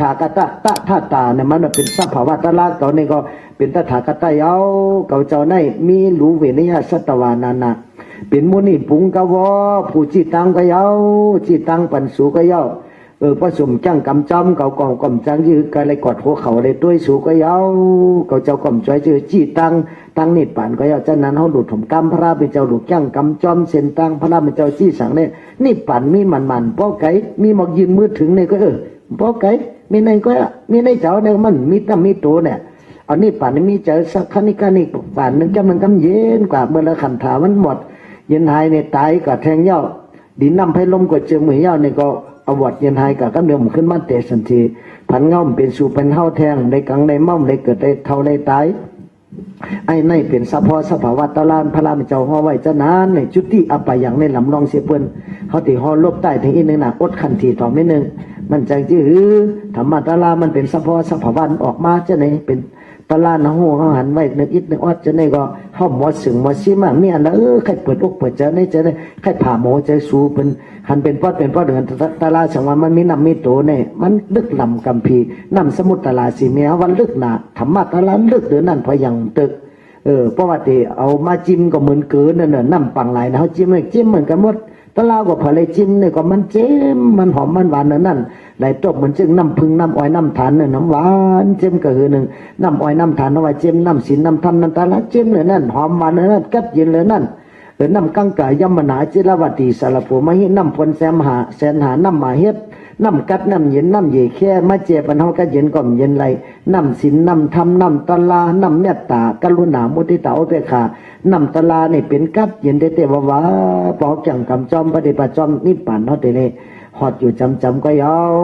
ถาคตตถาเนี่ยมันเป็นสภาวะตลาดเก่านี่ก็เป็นตถาคตยาวเก่าเจ้าในมีรู้เวนิยสัตวานานะเป็นมุนีปุงกวผู้จิตังก็ยาวจิตังปันสุก็ยาวผสมจังกำจำเก่ากองกำจังยืดกันเลยกอดหัวเขาเลยด้วยสูก็ยาวเก่าเจ้ากำจ่อยจือจีตั้งนิดป่านก็ยาวจากนั้นเขาดูดถมกำพระเป็นเจ้าดูจังกำจอมเส้นตั้งพระเป็นเจ้าจี้สังเนี่ยนี่ป่านมีมันป้อไก่มีหมอกยืนมือถึงเนี่ยก็ป้อไก่มีในก็มีในเจ้าเนี่ยมันมีตั้งมีตัวเนี่ยเอานี่ป่านมีเจอสักคณิกานี่ป่านนึงมันกำเย็นกว่าเมื่อละขันถามันหมดเย็นหายในตายกับแทงเย้าดินน้ำไผ่ลมกับเจือมือเย้าเนี่ยก็อวดเย็นหายกับกำเนิดขึ้นมาเตะสันทีผันเงาเป็นสู่เป็นเฮาแทงในกังในม่อมในเกิดในเท่าในตายไอ้ในเป็นสภาวะตะลานพระรามเจ้าห่อไว้จะนานในจุดที่อัปไปอย่างในลำลองเสียเปิ้นเขาตีห่อลบใต้ถึงอีกหนึ่งนะอดขันทีต่อไม่หนึ่งมันจังจื้อธรรมะตะลามันเป็นสภาวะออกมาจะไหนเป็นตลาดนะโหเขาหันไว้นึกอิดนึกอดจะในก็เข้าหมดสึงหมดซีมามีอันละใครเปิดอกเปิดใจในจะได้ใครผ่าหมอใจสูเป็นหันเป็นปอดเดือนตลาดสังวันมันมีน้ำมีโตเนี่ยมันลึกลำกัมพีน้ำสมุทรตลาดสีเมียวันลึกหนาธรรมะตลาดลึกเดือนนั่นพอยังตึก เพราะว่าที่เอามาจิ้มก็เหมือนเกินนั่นน่ะน้ำปังไหลนะเขาจิ้มเหมือนกันหมดตะลาวก็พอเลยจิ้มเนี่ยก็มันเจ็มมันหอมมันหวานนั่นไหลตบมันจึงน้ำพึ่งน้ำอ้อยน้ำถ่านเนี่ยน้ำหวานเจ็มก็คือหนึ่งน้ำอ้อยน้ำถ่านเอาไว้เจ็มน้ำศีลน้ำธรรมน้ำตาละเจ็มเลยนั่นหอมหวานเลยนั่นกัดเย็นเลยนั่นน้ำกังกายมนาจิรวัติสารภูมาหิน้ำพลแสมหาแสนหาน้ำมาเฮ็ดน้ำกัดน้ำเย็นน้ำเย่แค่มาเจ็บปันเฮาก็เย็นก่อมเย็นไหลน้ำศีลน้ำธรรมน้ำตลาน้ำเมตตากรุณามุทิตาอุเบกขาน้ำตลาเนี่ยเป็นกัดเย็นได้แต่ว่าปอกจังกำจอมปฏิบัติจอมนิพพานเฮาแต่เลยหอดอยู่จำก็ยาว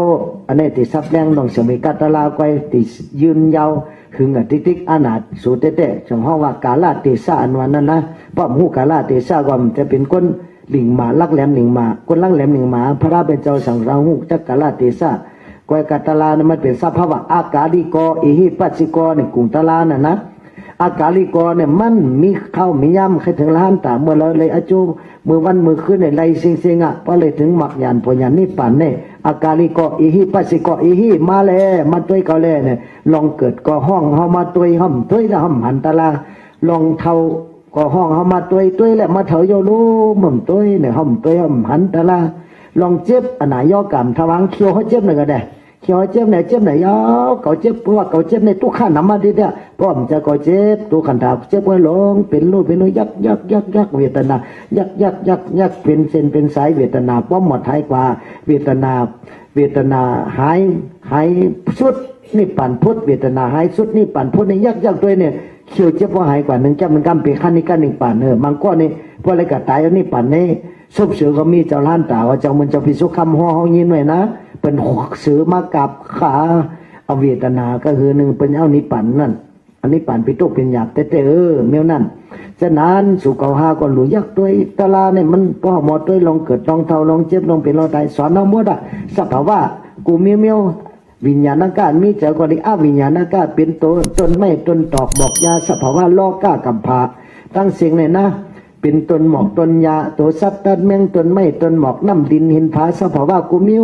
อันนี้ติซับแรงน้องสมิกัตลาก็ติยืนยาวหึงติ๊กอนาถสูเตะจังห้องว่ากาลาเตสะอันวันนั้นนะป้อมหูกาลาเตสะก็จะเป็นคนหลิงหมาลักแหลมหลิงหมาคนลักแหลมหลิงหมาพระเป็นเจ้าสังราหูจักกาลาเตสะก้อยกัตลาเนี่ยมันเป็นสภาวะอากาลิโกอิหิปัสสิโกเนี่ยกรุงตลาน่ะนะอากาลิโกเนี่ยมันมีเข้ามีย่ำใครถึงล้านตาเมื่อเราเลยอจูมือวันมือขึ้นในไรเสียงก็เลยถึงหมักยานพยานนิพพานเนี่ยอากาลิโกอิหิปัสสิโกอิหิมาแล้วมาตัวก็แล้วเนี่ยลองเกิดก็ห้องเฮามาตัวห้องตัวแล้วห้องหันตลาลองเท่าก็ห้องเฮามาตัวแล้วมาเถาโยรู้มึงตัวเนี่ยห้องตัวห้องหันตลาลองเจ็บอันไหนย่อกรรมทวังเคี้ยวเขาเจ็บหนึ่งก็ได้เคี้ยวเจ็บไหนยาวเขาเจ็บเพราะว่าเขาเจ็บในทุกขั้นน้ำมันดีเดียวเพราะมันจะก็เจ็บตัวขันถาเจ็บไว้ลงเป็นรูปยักเวทนายักเป็นเส้นเป็นสายเวทนาป้อมหมดท้ายกว่าเวทนาหายสุดนี่ปั่นพุทธเวทนาหายสุดนี่ปั่นพุทธในยักตัวเนี่ยเคี้ยวเจ็บว่าหายกว่าหนึ่งจำมันกำเป็นขั้นนี้กันหนึ่งปั่นบางก้อนนี่พวกอะไรก็ตายแล้วนี่ปั่นนี่ซุบเสือก็มีเจ้าล้านตาว่าเจ้ามันจะพิสุคำห่อห้องยินหน่อยนะเป็นเสือมากับขาเอาเวทนาก็คือหนึ่งเป็นเอานิปั่นนั่นอันนี้ปั่นไปตุกเป็นหยาบแต่เมียวนั่นฉะนั้นสุขหาก็หลุยยักตัวตลาเนี่ยมันพอหมดตัวลองเกิดลองเท่าลองเจ็บลองเป็นลองตายสอนเอาหมดอ่ะสภาวะกูเมียววิญญาณการมีเจ้าก็ได้วิญญาณการเป็นตัวจนไม่จนตอกบอกยาสภาวะลอกก้ากำพาตั้งเสียงเลยนะเป็นตนหมอกตนยาตัวสัตว์ตัดแมงตนไม่ตนหมอกน้ำดินหินผาสภาวะกูเมี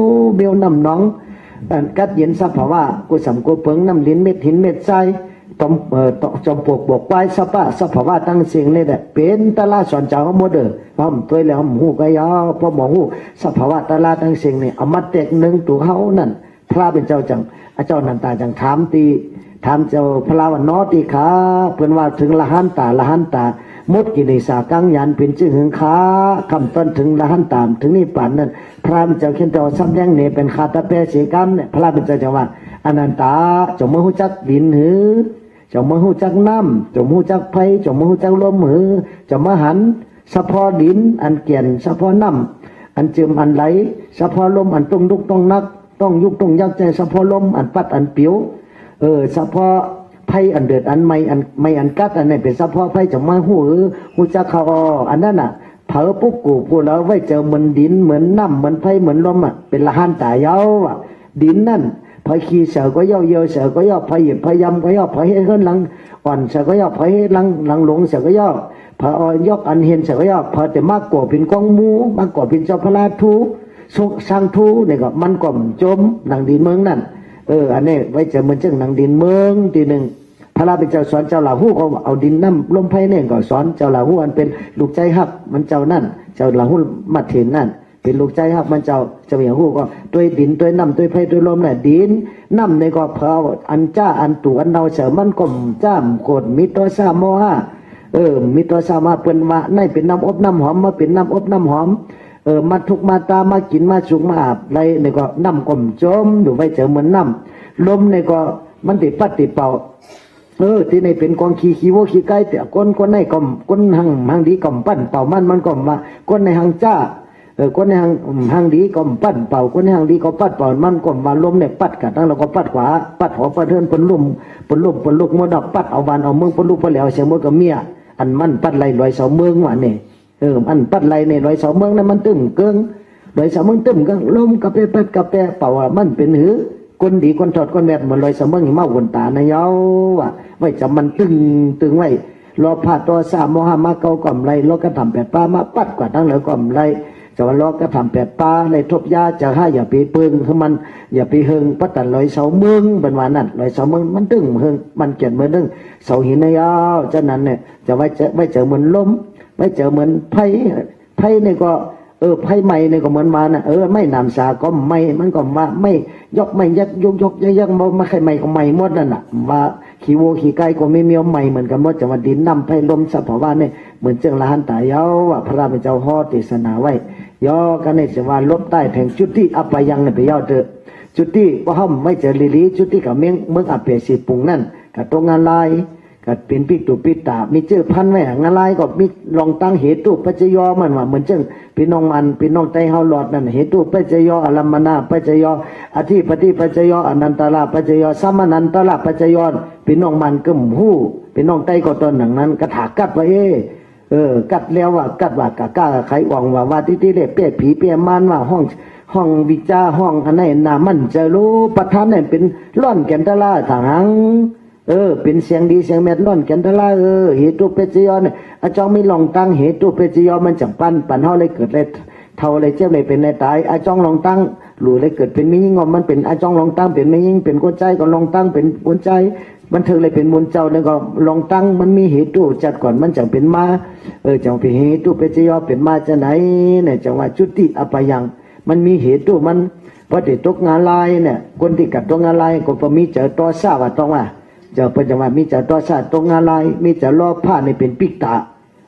ยวน้ำน้องกัดเย็นสภาวะกูสำกูเพิงน้ำดินเม็ดหินเม็ดทรายตอมจอมปลวกบวกไว้สภาวะตั้งเสียงเลยแหละเป็นตลาสอนเจ้าโมเดอร์พร้อมตัวแล้วหูก็ยาวพอหมอหูสภาวะตลาตั้งเสียงเนี่ยเอามาเตกหนึ่งตัวเขานั่นพระเป็นเจ้าจังเจ้านันตาจังถามเจ้าพระวันนอตีขาเพื่อนว่าถึงละหันตามดกิเลสากังยันเป็นชื่อหึงขาคำต้นถึงละหันตามถึงนี่ป่านนั้นพระเป็นเจ้าเขียนเจ้าซ้ำแดงเนี่ยเป็นคาตาเปเสกันเนี่ยพระเป็นเจ้าจังว่าอนันตาจงมือหูจักดินหือจงมือหูจักน้ำจงมือหูจักไฟจงมือหูจักลมหือจงมือหันสะพอดินอันเกียนสะพอน้ำอันจืมอันไหลสะพอลมอันตรงดุกตรงนักต้องยุบต้องยักใจสะพอลมอันปัดอันเปียวสะพอไพ่อันเดือดอันไม่อันกัดอันไหนเป็นสะพอไพ่จะมาหูจักเขาอันนั้นอ่ะเผอปุ๊บกูพูดแล้วไว้เจอเหมือนดินเหมือนน้ำเหมือนไพ่เหมือนลมอ่ะเป็นละหันตายาวอ่ะดินนั่นพอขี้เสือก็ย่อเยอะเสือก็ย่อพอหยิบพยำก็ย่อพอให้ขึ้นหลังอ่อนเสือก็ย่อพอให้หลังหลงเสือก็ย่อพอยกอันเห็นเสือก็ย่อพอแต่มากกว่าเป็นกองมูมากกว่าเป็นเจ้าพระราทูสุกสร้างทูเนี่ยก็มันก่อมจมหนังดินเมืองนั่นอันนี้ไว้เจอเหมือนเจ้าหนังดินเมืองทีหนึ่งพระราเป็นเจ้าสอนเจ้าหลาหูก็เอาดินน้ำลมไผ่เนี่ยก็สอนเจ้าหลาหูอันเป็นลูกใจหักมันเจ้านั่นเจ้าหลาหูมัดเห็นนั่นเป็นลูกใจหักมันเจ้าอย่างหูก็ตัวดินตัวน้ำตัวไผ่ตัวลมเนี่ยดินน้ำในก็เพาอันจ้าอันตู่อันเนาเสือมันก่อมจ้ามโกดมิตรสาโมหะมิตรสามาเป็นว่าในเป็นน้ำอบน้ำหอมมาเป็นน้ำอบน้ำหอมมาทุกมาตามากินมาสุกมาอาบอะไรเนี่ยก็น้ำก่อมจมอยู่ไว้เจอเหมือนน้ำลมเนี่ยก็มันติดปัดติดเป่าที่ในเป็นกองขี้วัวขี้ไก่แต่ก้นในก่อมก้นหังดีก่อมปั้นเป่ามันก่อมว่าก้นในหังจ้าก้นในหังดีก่อมปั้นเป่าก้นในหังดีก็ปัดเป่ามันก่อมว่าลมเนี่ยปัดกัดทั้งเราก็ปัดขวาปัดหัวปัดเทินปนลุ่มลูกมดอกปัดเอาบานเอาเมืองปนลูกปนเหลวเสียมดกับเมียอันมันปัดไหลลอยเสาเมืองว่ะเนี่ยอันปัดไหลเนี่ยลอยเสาเมืองนั้นมันตึมเกิงลอยเสาเมืองตึมกังลมกระเปปัดกระเปเป่ามันเป็นหือคนดีคนถอดคนแมทเหมือนลอยเสาเมืองหิมะวนตาในเย้าว่ะไว้จำมันตึงไว้รอผ่าตัวสามโมหะมาเกาก่อมไรรอกระทำแปดป้ามาปัดกว่าทั้งเหลือก่อมไร จะว่าลอกก็ทำแปดป้าในทบยาจะให้อย่าไปเปิงคือมันอย่าไปเฮงปัตตันลอยเสาเมืองเป็นวันนั้นลอยเสาเมืองมันตึงเฮงมันเกียนเหมือนตึงเสาหินยาวฉะนั้นเนี่ยจะไว้เจอเหมือนล้มไว้เจอเหมือนไผ่เนี่ยก็ไพ่ไม่เนี่ยก็เหมือนมานะไม่นำสาก็ไม่มันก็มาไม่ยกไม่ยักยักมาใครไม่ก็ไม่หมดนั่นน่ะว่าขี้วัวขี้ไก่ก็ไม่มีไม่เหมือนกันหมดจะมาดินนำไพ่ลมสภาวะเนี่ยเหมือนเจ้าละหันตายเย้าว่าพระราชเจ้าห่อเทศนาไว้ย่อกันเนี่ยจะว่าลบใต้แทงจุดที่อัปยังเนี่ยไปย่อเถอะจุดที่ว่าห้อมไม่เจอลิลีจุดที่กับเมืองอัปเปสีปุงนั่นกับตรงงานลายก็เป็นปิตุปิตามีเจอพันไว้งานลายก็มีลองตั้งเหตุปัจจยอมันว่าเหมือนเจ้าพี่น้องมันพี่น้องใจเฮาหลอดนั่นเหตุปัจจยออลัมมนาปัจจยออธิปฏิปัจจยออนันตระปัจจยอสัมมนันตระปัจจยอพี่น้องมันกึมหู้พี่น้องใจก็ตอนหนังนั้นกระถากัดไว้กัดแล้วว่ากัดว่ากะก้าไขอ่องว่าที่เล็บเปี้ยผีเปี้ยมันว่าห้องวิจาห้องอันไหนน่ะมันจะรู้ประธานเนี่ยเป็นร่อนแก่นตะลาทางเป็นเสียงดีเสียงแมดร่อนแก่นตะลาเหตุเปจยอเนี่ยอาจารย์ไม่ลองตั้งเหตุเปจยอมันจังปันเฮาเลยเกิดเลยเท่าเลยเจ็บเลยเป็นเลยตายอาจารย์ลองตั้งหลุเลยเกิดเป็นไม่ยิ่งมันเป็นอาจารย์ลองตั้งเป็นไม่ยิ่งเป็นคนใจก็ลองตั้งเป็นคนใจมันถึงเลยเป็นมนเจ้าแล้วก็ลองตั้งมันมีเหตุจัดก่อนมันจังเป็นมาจังเป็นเหตุเปจยอเป็นมาจะไหนเนี่ยจังว่าจุติอปยังมันมีเหตุมันพอติดตกงานลายเนี่ยคนที่กัดตกงานลายก็พอมีเจอตัวซาว่าต้องว่าเจ้าเปิ้นจังว่ามีเจอตัวซาตกงานลายมีเจอล้อผ้าในเป็นปิกตา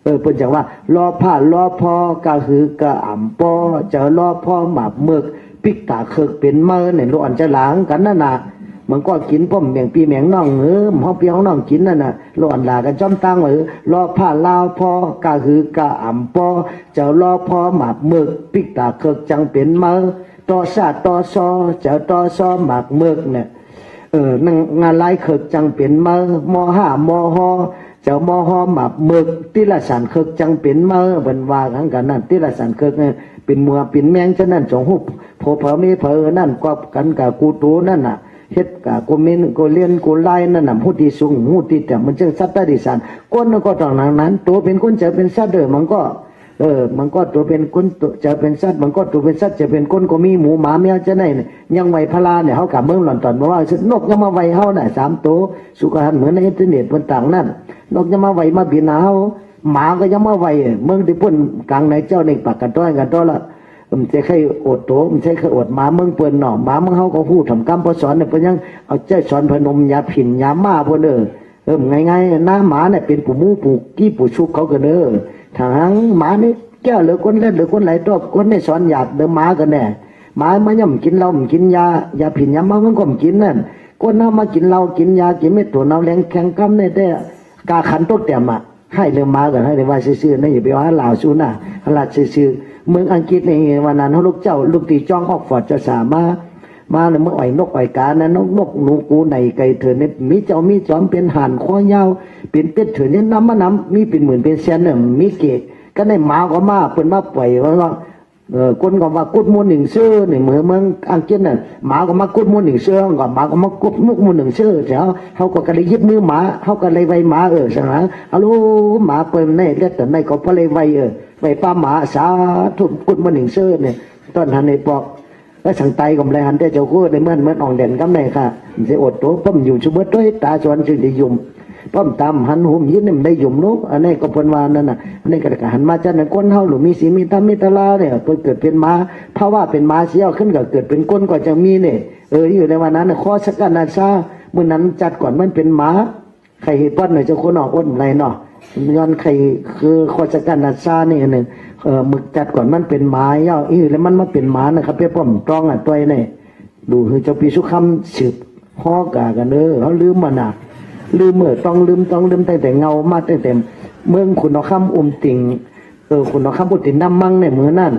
เปิ้นจังว่าล้อผ้าล้อพอกะหือกะอ่ำปอเจอล้อพอหมาบเมือกปิกตาเคิกเป็นเมื่อเนี่ยล้วนจะหลังกันนั่นน่ะมันก็กินป้อมแมงปีแมงน้องเฮาพี่เฮาน้องกินนั่นน่ะล้วนหลากันจ้อมตั้งล้อผ้าลาวพอกะหือกะอ่ำปอเจ้าล้อพอหมาบเมือกปิกตาเคิกจังเป็นเมื่อต่อซาต่อซอเจ้าต่อซอหมากเมือกเนี่ยนั่งงานไล่เคิกจังเป็นม.5 ม.หเจ้าม.หหมับเมือกติละสันเคิกจังเป็นเบิ่นว่าทั้งกันนั่นติละสันเคิกเนี่ยเป็นมัวเป็นแมงฉะนั้นจงหุบโผเผอมีเผอนั่นก็กันกับกูตูนั่นน่ะเฮ็ดกับกูเมนกูเลียนกูไล่นั่นน่ะหูที่สูงหูที่แต่มันจึงสัตว์ดิสันก้นก็ต้องนั้นตัวเป็นคนจะเป็นสัตว์มันก็มันก็ตัวเป็นคนจะเป็นสัตว์มันก็ตัวเป็นสัตว์จะเป็นคนก็มีหมูหมาแมวจะไหนเนี่ยยังไวพลาเนี่ยเขากับเมืองหล่อนตอนมาว่านกยังมาไวเขาน่ะ3 ตัวสุขหันเหมือนในอินเทอร์เน็ตบนต่างนั่นนกยังมาไวมาบินเขาหมาก็ยังมาไวเมืองที่พุ่นกลางในเจ้าในปากกันต้อยกันต้อละมันจะใครอดโตมันใช่ใครอดหมาเมืองเปิ้นหน่อหมาเมืองเขาก็พูดทำกรรมพอสอนเนี่ยเพิ่นยังเอาใจสอนพนมยาผินยามาพวกง่ายๆหน้าหมาเนี่ยเป็นปู่มูปู่กี้ปู่ชุกเขาก็ทางหมานี่แก้วหรือคนเล่นหรือคนไหลตบคนในสอนหยาบเดิมหมากันแน่หมามันย่ำกินเหล้ามันกินยาผินยามามันก็กินนั่นคนน้ามากินเหล้ากินยากินเม็ดตัวน้าแรงแข็งกำเนี่ยแต่กาขันตกแต่มาให้เรื่องหมากันให้เรื่องว่าซื่อๆนะอย่าไปว่าลาวซูน่ะลาซื่อๆเมืองอังกฤษในวันนั้นเขาลูกเจ้าลูกตีจ้องออกฟอร์ดจะสามารถมาเนี่ยเมื่ออ่อยนกอ่อยกานะนกหนูกูในไก่เถื่อนเนี่ยมีเจ้ามีจอมเป็นห่านคอยาวเป็นเป็ดเถื่อนเนี่ยน้ำมีเป็นหมื่นเป็นแสนเนี่ยมีเกศก็ในหมาก็มาเปิดมาปล่อยว่าคนก็ว่ากุดมูล1 ชื่อในเมืองอังกฤษน่ะหมาก็มากุดมูล1 ชื่อก็หมาก็มากุดมุกมูล1 ชื่อเขาก็เลยยึดมือหมาเขาก็เลยไว้หมาใช่ไหมฮัลโหลหมาเปิดในเล็ดแต่ในก็เลยไว้ป้าหมาสาทุบกุดมูล1 ชื่อเนี่ยตอนหันในปอกแล้วสังไตก็เลยหันแต่เจ้าคู่ในเมื่ออ่องเด่นก็ไม่ค่ะมันจะอดตัวป้อมอยู่ชุบด้วยตาชวนจึงได้ยุ่มป้อมตามหันหุ่มยิ้มได้ยุ่มนุ๊กอันนี้ก็เป็นวานนั่นน่ะอันนี้ก็หันมาจากในก้นเฮาหรือมีสีมีตามีตาลาเนี่ยเกิดเป็นม้าเพราะว่าเป็นม้าเสี้ยวขึ้นก็เกิดเป็นก้นก็จะมีเนี่ยอยู่ในวันนั้นข้อสักการนาซาเมื่อนั้นจัดก่อนมันเป็นม้าใครเห็นป้อนหน่อยเจ้าคนออกอ้นอะไรเนาะย้อนใครคือข้อสักการนาซานี่หนึ่งมึกจัดก่อนมันเป็นม้าเย่าแล้วมันมาเป็นม้านะครับเพื่อป้อมตรองตัวเนี่ยดูคือเจ้าปีสุขคำสืบฮอกากันเขาลืมมันอ่ะลืมต้องลืมแต่เงามาแต่เมืองคุณเอาคำติ่งคุณเอาคำอุติน้ำมั่งในเมืองนั่น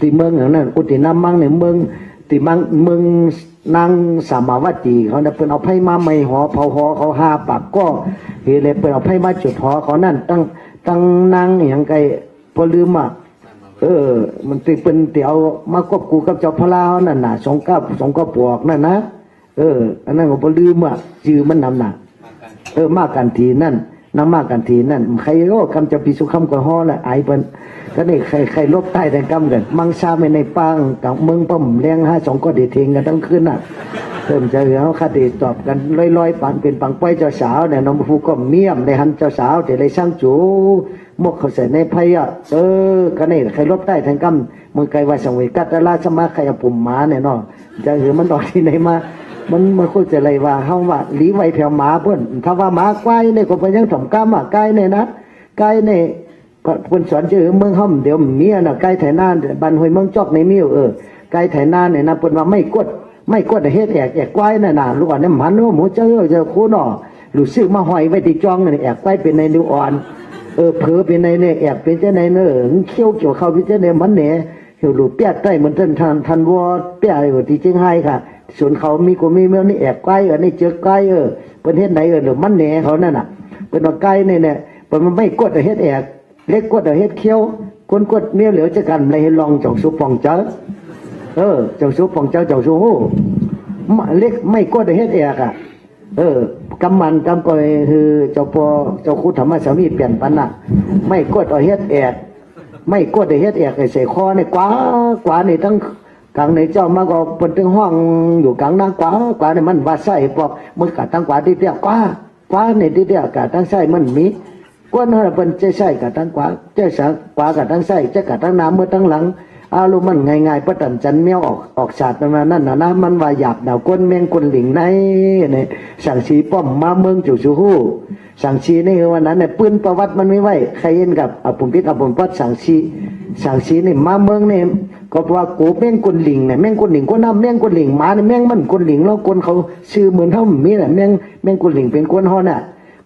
ตีเมืองอย่างนั้นอุติน้ำมั่งในเมืองตีเมืองนางสามาวตีเขาเนี่ยเป็นเอาไพ่มาไม่หอเผาหอเขา5 ปากก็เฮเลยเป็นเอาไพ่มาจุดหอเขานั่นตั้งนางอย่างไกพอลืมอ่ะมันตีเป็นเตี๋ยวมาควบคู่กับเจ้าพระลาวนั่นน่ะ2 กระปวกนั่นนะอันนั้นก็พอลืมอ่ะจือมันนำน่ะมากกันทีนั่น น้ำมากกันทีนั่นใครโอ้คำจะพิสุคำก็ห่อละไอ้เปิ้นก็นี่ใครลบใต้แต่กำกันมังซาไม่ในปังกับเมืองป้อมเลี้ยง5 2ก็ดีทิ้งกันทั้งคืนน่ะเพิ่มจะเหลือคดีตอบกันลอยๆปันเป็นปังป้อยเจ้าสาวเนี่ยน้องผู้ก็เมียมในหันเจ้าสาวแต่เลยช่างจูมกเขาใส่ในไพ่อ่ะก็นี่ใครลบใต้แต่กำมึงไกลว่าสังเวกัตราสมาใครปุ่มหมาเนี่ยเนาะจะเหลือมันออกที่ไหนมามันควรจะอะไรว่าเฮาว่าหลีไว้แผ่วหมาเพิ่นถ้าว่าหมาควายเนี่ยก็เป็นยังถ่อมก้ามอ่ะไก่เนี่ยนะไก่เนี่ยก็เพิ่นสอนชื่อเมืองห่มเดี๋ยวเมียน่ะไก่ไถนาบ้านห้วยเมืองจอกในมิ้วไก่ไถนาเนี่ยนะเพิ่นว่าไม่กดเฮ็ดแอกควายน่ะน่ะลูกอ่อนเนี่ยหมันว่าหมูเจอคูเนาะรู้สึกมาห้อยไว้ที่จ้องนี่แอกควายเป็นในนิ้วอ่อนเผลอเป็นในเนี่ยแอกเป็นจังได๋เนาะเขี้ยวเกี่ยวเข้าเป็นจังได๋มันแหนเหี่ยวลูกเปียกใต้เหมือนทันวัวเปียอยู่ที่เชียงไฮ้ค่ะส่วนเขามีเมื่อนี่แอกไก่นี่เจอไก่เพิ่นเฮ็ดไหนหรือมันแหนเขานั่นน่ะเพิ่นว่าไก่เนี่ยเพิ่นมันไม่กดเฮ็ดแอกเล็กกดเฮ็ดเขี้ยวคนกดเมียเหลือจะกันเลยลองจ่องสุปองเจ้าจ่องสุปองเจ้าจ่องสุโหเล็กไม่กดเฮ็ดแอกอ่ะกำมันกำก่อยคือเจ้าพ่อเจ้าคุณธรรมสามีเปลี่ยนปันน่ะไม่กดเฮ็ดแอกไม่กดเฮ็ดแอกใส่คอเนี่ยกว่านี่ทั้งกลางในเจ้ามาก็เปิ้นถึงห้องอยู่กลางนางกว่าเนี่ยมันว่าใส่ปอกมือกะตั้งกว่าที่เตี้ยกว่านี่ที่เตี้ยกะตั้งใส่มันมีกวนเฮาเปิ้นใจใส่กะตั้งกว่าใจสังกว่ากะตั้งใส่จะกะตั้งน้ำมือตั้งหลังอารมณ์มันง่ายๆประตันจันแมวออกฉาดมานั่นน่ะนะมันว่าหยาบดาวก้นแมงก้นหลิงในนี่สั่งสีป้อมมาเมืองจู่ชูฮู้สั่งชีนี่วันนั้นเนี่ยปืนประวัติมันไม่ไหวใครเห็นกับอภุมพิษอภุมพัดสั่งชีนี่มาเมืองนี่ก็ว่ากูแม่งก้นหลิงเนี่ยแม่งก้นหลิงก็น้ำแม่งก้นหลิงหมาเนี่ยแม่งมันก้นหลิงแล้วก้นเขาชื่อเหมือนเท่ามีแหละแม่งก้นหลิงเป็นก้นห่อน่ะ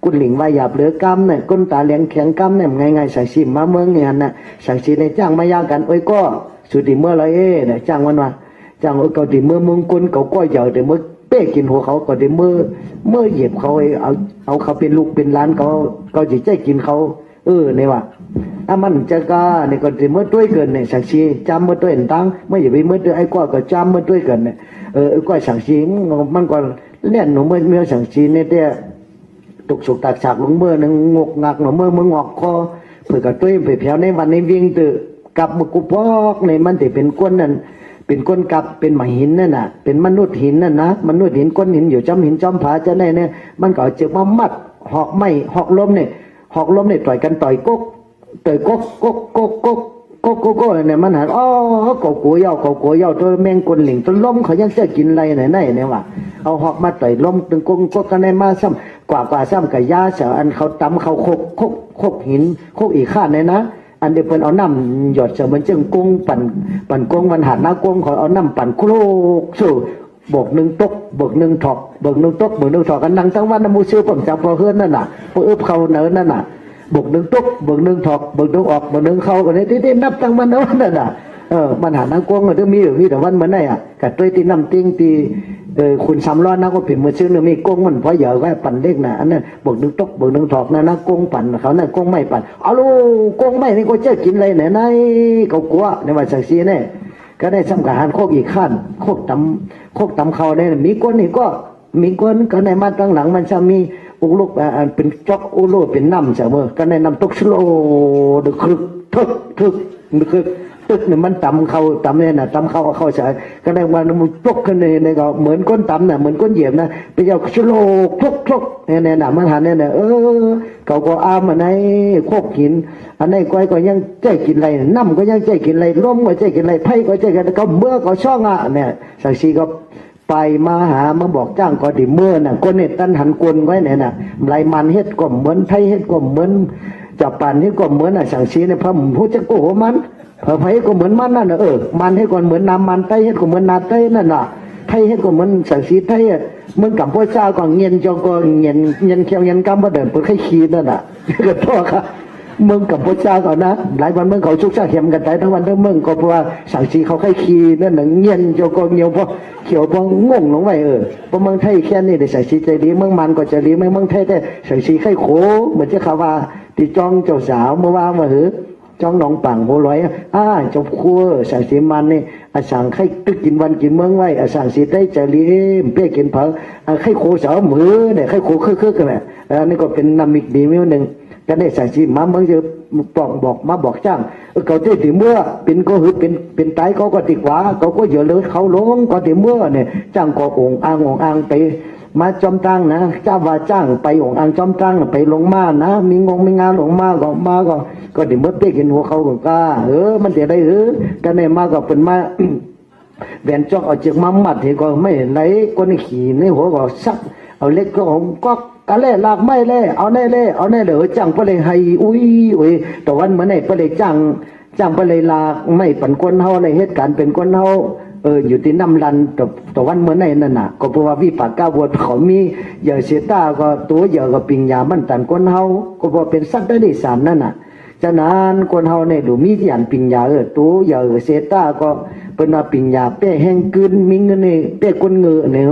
ก้นหลิงว่าหยาบเหลือกำเนี่ยก้นตาเลี้ยงแข็งกำเนี่ยง่ายๆสั่งชีมาเมืองเนี่ยน่ะสั่งชีในจ้างมายางกันโอ้ยก็สุดที่เมื่อไรเนี่ยจ้างมันว่าจ้างเขาที่เมื่อมึงก้นเขาก็เหยาแต่เมื่อเป้กินหัวเขาก็ที่เมื่อเหยียบเขาเอาเขาเป็นลูกเป็นหลานเขาจะใจกินเขาเนี่ยว่าถ้ามันจะกาเนี่ยก็ที่เมื่อด้วยเกินเนี่ยสังชีจำเมื่อด้วยตั้งไม่อย่าไปเมื่อด้วยไอ้ก้อยก็จำเมื่อด้วยเกินเนี่ยไอ้ก้อยสังชีมันก็เล่นหนูเมื่อสังชีเนี่ยแต่ตุกสุกตักฉากลงเมื่อนึงงกงักหนูเมื่องอกคอเผื่อกับด้วยเผื่อแผวในวันในวิ่งตื่นกับมุกุปอกในมันที่เป็นก้นนั่นเป็นก้นกับเป็นหมหินนั่นน่ะเป็นมนุษย์หินนั่นนะมนุษย์หินก้นหินอยู่จำหินจอมผาจะได้เนี่ยมันก็เจ็บมามัดหอกไม่หอกลมเนี่ยต่อยกันต่อยก๊กเนี่ยมันหาเกากัวเย่าตัวแมงกลหลิงตัวล้มเขายังจะกินอะไรไหนเนี่ยว่ะเอาหอกมาต่อยล้มตึงก๊กกันในมาซ้ำกว่าซ้ำกับยาเสียอันเขาตำเขาโคกหินโคกอีกข้าเนี่ยนะอันเดียวเพิ่นเอาน้ำหยดเสือมันจึงกุ้งปั่นกุ้งมันหัดน้ากุ้งเขาเอาน้ำปั่นโครกสู่บกหนึ่งตกบกหนึ่งถอกบกหนึ่งตกบกหนึ่งถอกกันนั่งทั้งวันน้ำมูซื้อผมจับพอเฮือนนั่นน่ะพอเขาเนินนั่นน่ะบกหนึ่งตกบกหนึ่งถอกบกหนึ่งออกบกหนึ่งเข้ากันเนี่ยที่นับทั้งวันนั่นน่ะมันหัดน้ากุ้งมันจะมีแต่วันเหมือนไหนอ่ะกัดด้วยที่น้ำติ้งตีคุณซ้ำร้อนนะก็ผิดมือซื้อเนี่ยมีกุ้งมันเพราะเหยอะไว้ปั่นเล็กนะอันนั้นบกหนึ่งตกบกหนึ่งถอกนะกุ้งปั่นเขาเนี่ยกุ้งไม่ปั่นเอาลูกกุ้งไม่นี่ก็จะกินอะไรไหนเขากลัวในวันสักซีเนี่ยก็ได้สำคัญโคกอีกขั้นโคกตำเขาเนี่ยมีก้นนี่ก็มีก้นก็ในมาตั้งหลังมันจะมีอุกลูกเป็นจอกอุโลเป็นน้ำเสมอก็ในน้ำตกสโลดึกทึกตึกเนี่ยมันตำเนี่ยนะตำเขาใส่ก็ได้วันมันตกขึ้นเนี่ยก็เหมือนก้นตำน่ะเหมือนก้นเหยียบนะไปเอาสโลทุกเนี่ยนะมันหันเนี่ยเขาก็อ้ามาในโคกหินอันนี้ก้อยก็ยังใจกินอะไรน้ำก็ยังใจกินอะไรร่มก็ใจกินอะไรไผ่ก็ใจกันก็เมื่อก็ช่องเนี่ยสักชีก็ไปมาหามาบอกจ้างก็ดิเมื่อน่ะคนเนี่ยตั้นหันกลไว้เนี่ยน่ะไรมันเฮ็ดก็เหมือนไผ่เฮ็ดก็เหมือนจับปันเฮ็ดก็เหมือนน่ะสังชีเนี่ยพระผู้จะโกหกมันไผ่ก็เหมือนมันนั่นน่ะมันเฮ็ดก็เหมือนน้ำมันไผ่เฮ็ดก็เหมือนนาไผ่นั่นน่ะไผ่เฮ็ดก็เหมือนสังชีไผ่เหมือนกับพระเจ้าก็เงียนจงก็เงียนเขียวเงียนกำบ่เดินเปิดไข่ขี้นั่นน่ะก็โทษค่ะเมืองกับพระเจ้าก่อนนะหลายวันเมืองเขาชุกชาเข็มกันใจทั้งวันทั้งเมืองก็เพราะว่าสังชีเขาไข่ขี้นั่นน่ะเงียนจงก็เงียวพอเขียวพองงลงไว้เพราะเมืองไทยแค่นี้ได้สังชีใจดีเมืองมันก็จะดีเมืองไทยแต่สังชีไข่โขเหมือนที่เขาว่าตีจองเจ้าสาวเมื่อว่ามาเจ จ้องหนองปังโหลอยจบครัวสายสีมันนี่อาสั่งให้ตึกกินวันกินเมืองไว้อาสั่งสีได้ใจเลี้ยมเปี้ยกินเผอให้โคเสามือเนี่ยให้โคคึกกันแหละนี่ก็เป็นนามิกดีมิ้วหนึ่งก็ได้สายสีมาเมืองจะบอกมาบอกจ้างเขาที่ถึงเมื่อเป็นก็หือเป็นไตเขาก็ติดขวาเขาก็เยอะเลยเขาลงก็ถึงเมื่อเนี่ยจ้างก็องอ่างไปมาจอมตั้งนะเจ้าว่าจ้างไปองอ่างจอมตั้งไปลงมานะมีงงมีงานลงมาก็มาก็ถึงเมื่อเปี้ยกินหัวเขาก็กล้ามันจะได้ก็ในมาก็เป็นมาแหวนจอกเอาเจือกมามัดเห็นก็ไม่ไหลก้นขี่ในหัวก็ซักเอาเล็กก็ผมก็กะเล่ลากไม่เล่เอาแน่เล่เอาแน่เด้อจังไปเลยให้อุ้ยแต่วันเมื่อไหร่ไปเลยจังไปเลยลากไม่ปั่นก้นเฮาในเหตุการณ์เป็นก้นเฮาอยู่ที่น้ำลันแต่วันเมื่อไหร่นั่นน่ะก็เพราะว่าวิปากก้าวบเขามีเหยื่อเสียตาก็ตัวเหยื่อก็ปิงยามันตันก้นเฮาก็เพราะเป็นสัตว์ได้สารนั่นน่ะฉะนั้นคนเฮาเนี่ยดูมีอย่างปิงยาตัวเหยื่อเสียตาก็เป็นว่าปิงยาเป้แห้งกึนมีเงินนี่เป้ก้นเงือเนี่ย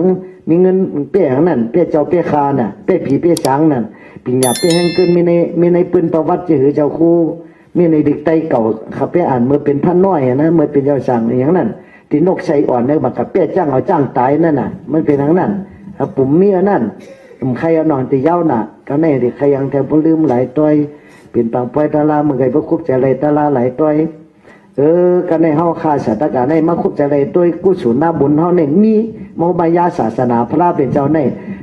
มีเงินเป้ของนั่นเป้เจ้าเป้คาน่ะเป้ผีเป้ช้างนั่นปิญญาเป้แห่งเกินมีในปืนประวัติจะหือเจ้าคู่มีในเด็กไตเก่าขับเป้อ่านเมื่อเป็นท่านน้อยนะเมื่อเป็นเจ้าสั่งอย่างนั้นที่นกใส่อ่อนเนี่ยบักกับเป้จ้างเอาจ้างตายนั่นน่ะมันเป็นอย่างนั้นปุ่มมีอันนั้นปุ่มใครเอานอนตีเย้าน่ะก็แน่เด็กใครยังแทบลืมหลายตัวเป็นปังปอยตาลาเมื่อไงพวกคุบใจอะไรตาลาหลายตัวก็ในเฮาคาสัตกะในมาคุบใจอะไรตัวกุศลหน้าบุญเฮาเนี่ยมีโมบายาศาสนาพระเป็นเจ้าใน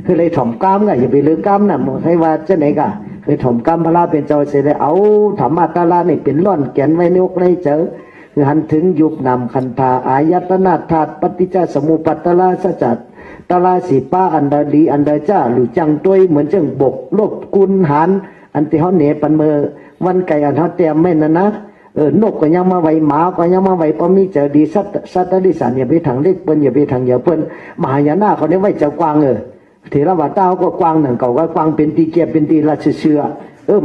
คือเลยถ่อมกามไงอย่าไปลือกามน่ะให้ว่าจะไหนกะคือถ่อมกามพระเป็นเจ้าเสียเลยเอาธรรมะตาลาเนี่ยเป็นล่อนแกนไว้ในอกในเจอคือหันถึงยุบนำคันธาอายตนาธาตุปฏิจจสมุปปัตตลาสัจจตลาสีป้าอันดาลีอันดาจ้าหรือจังตัวเหมือนจังบกลบกุลหันอันที่เขาเหนือปันเมื่อวันไก่อันเขาเตรียมไม่นั่นนะนกก็ยังมาไว้หมาก็ยังมาไว้พอมีเจอดีสัตดิสันอย่าไปทางเล็กเปิ้นอย่าไปทางเหยาเปิ้นมหายานาเขาได้ไว้เจ้ากวางเถรวาตาก็กวางหนึ่งเก่าก็กวางเป็นตีเกียเป็นตีราชเชือ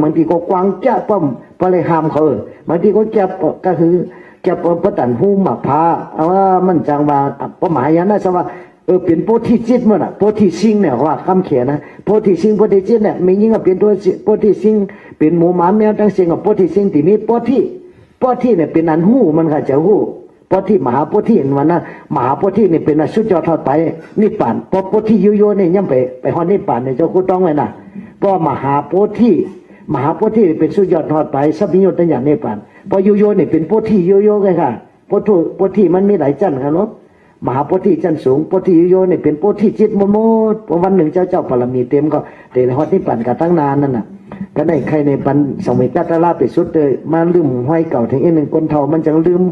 บางทีก็กวางแก่ป้อมพอเลยห้ามเขาบางทีก็แก่ก็คือแก่พระตันหูหมักพาเอาว่ามันจังว่าพระมหายานาสว่าเป็นโพธิจิตมั้งน่ะโพธิสิงเนี่ยว่าคำเขียนนะโพธิสิงโพธิจิตเนี่ยมียิ่งกับเป็นตัวโพธิสิงเป็นหมูหมาแมวทั้งสิ่งกับโพธิสิงที่มีโพธิเนี่ยเป็นอันหูมันก็จะหูโพธิมหาโพธิวันนั้นมหาโพธิเนี่ยเป็นสุดยอดทอดไปนิพพานพอโพธิโยเนี่ยย่ำไปฮอดนิพพานเนี่ยเจ้าคุณต้องไว้นะเพราะมหาโพธิเป็นสุดยอดทอดไปสัพพิโยตัญญานิพพานพอโยเนี่ยเป็นโพธิโยไงค่ะโพธิมันมีหลายชั้นครับเนาะมหาโพธิชั้นสูงโพธิโยเนี่ยเป็นโพธิจิตหมดวันหนึ่งเจ้าปรมีเต็มก็เตะฮอดนิพพานกันตั้งนานนั่นน่ะก็ได้ใครในปันสมัยกัตลาไปสุดเลยมาลืมห้อยเก่าถึงอีกหนึ่งคนเท่ามันจังลืม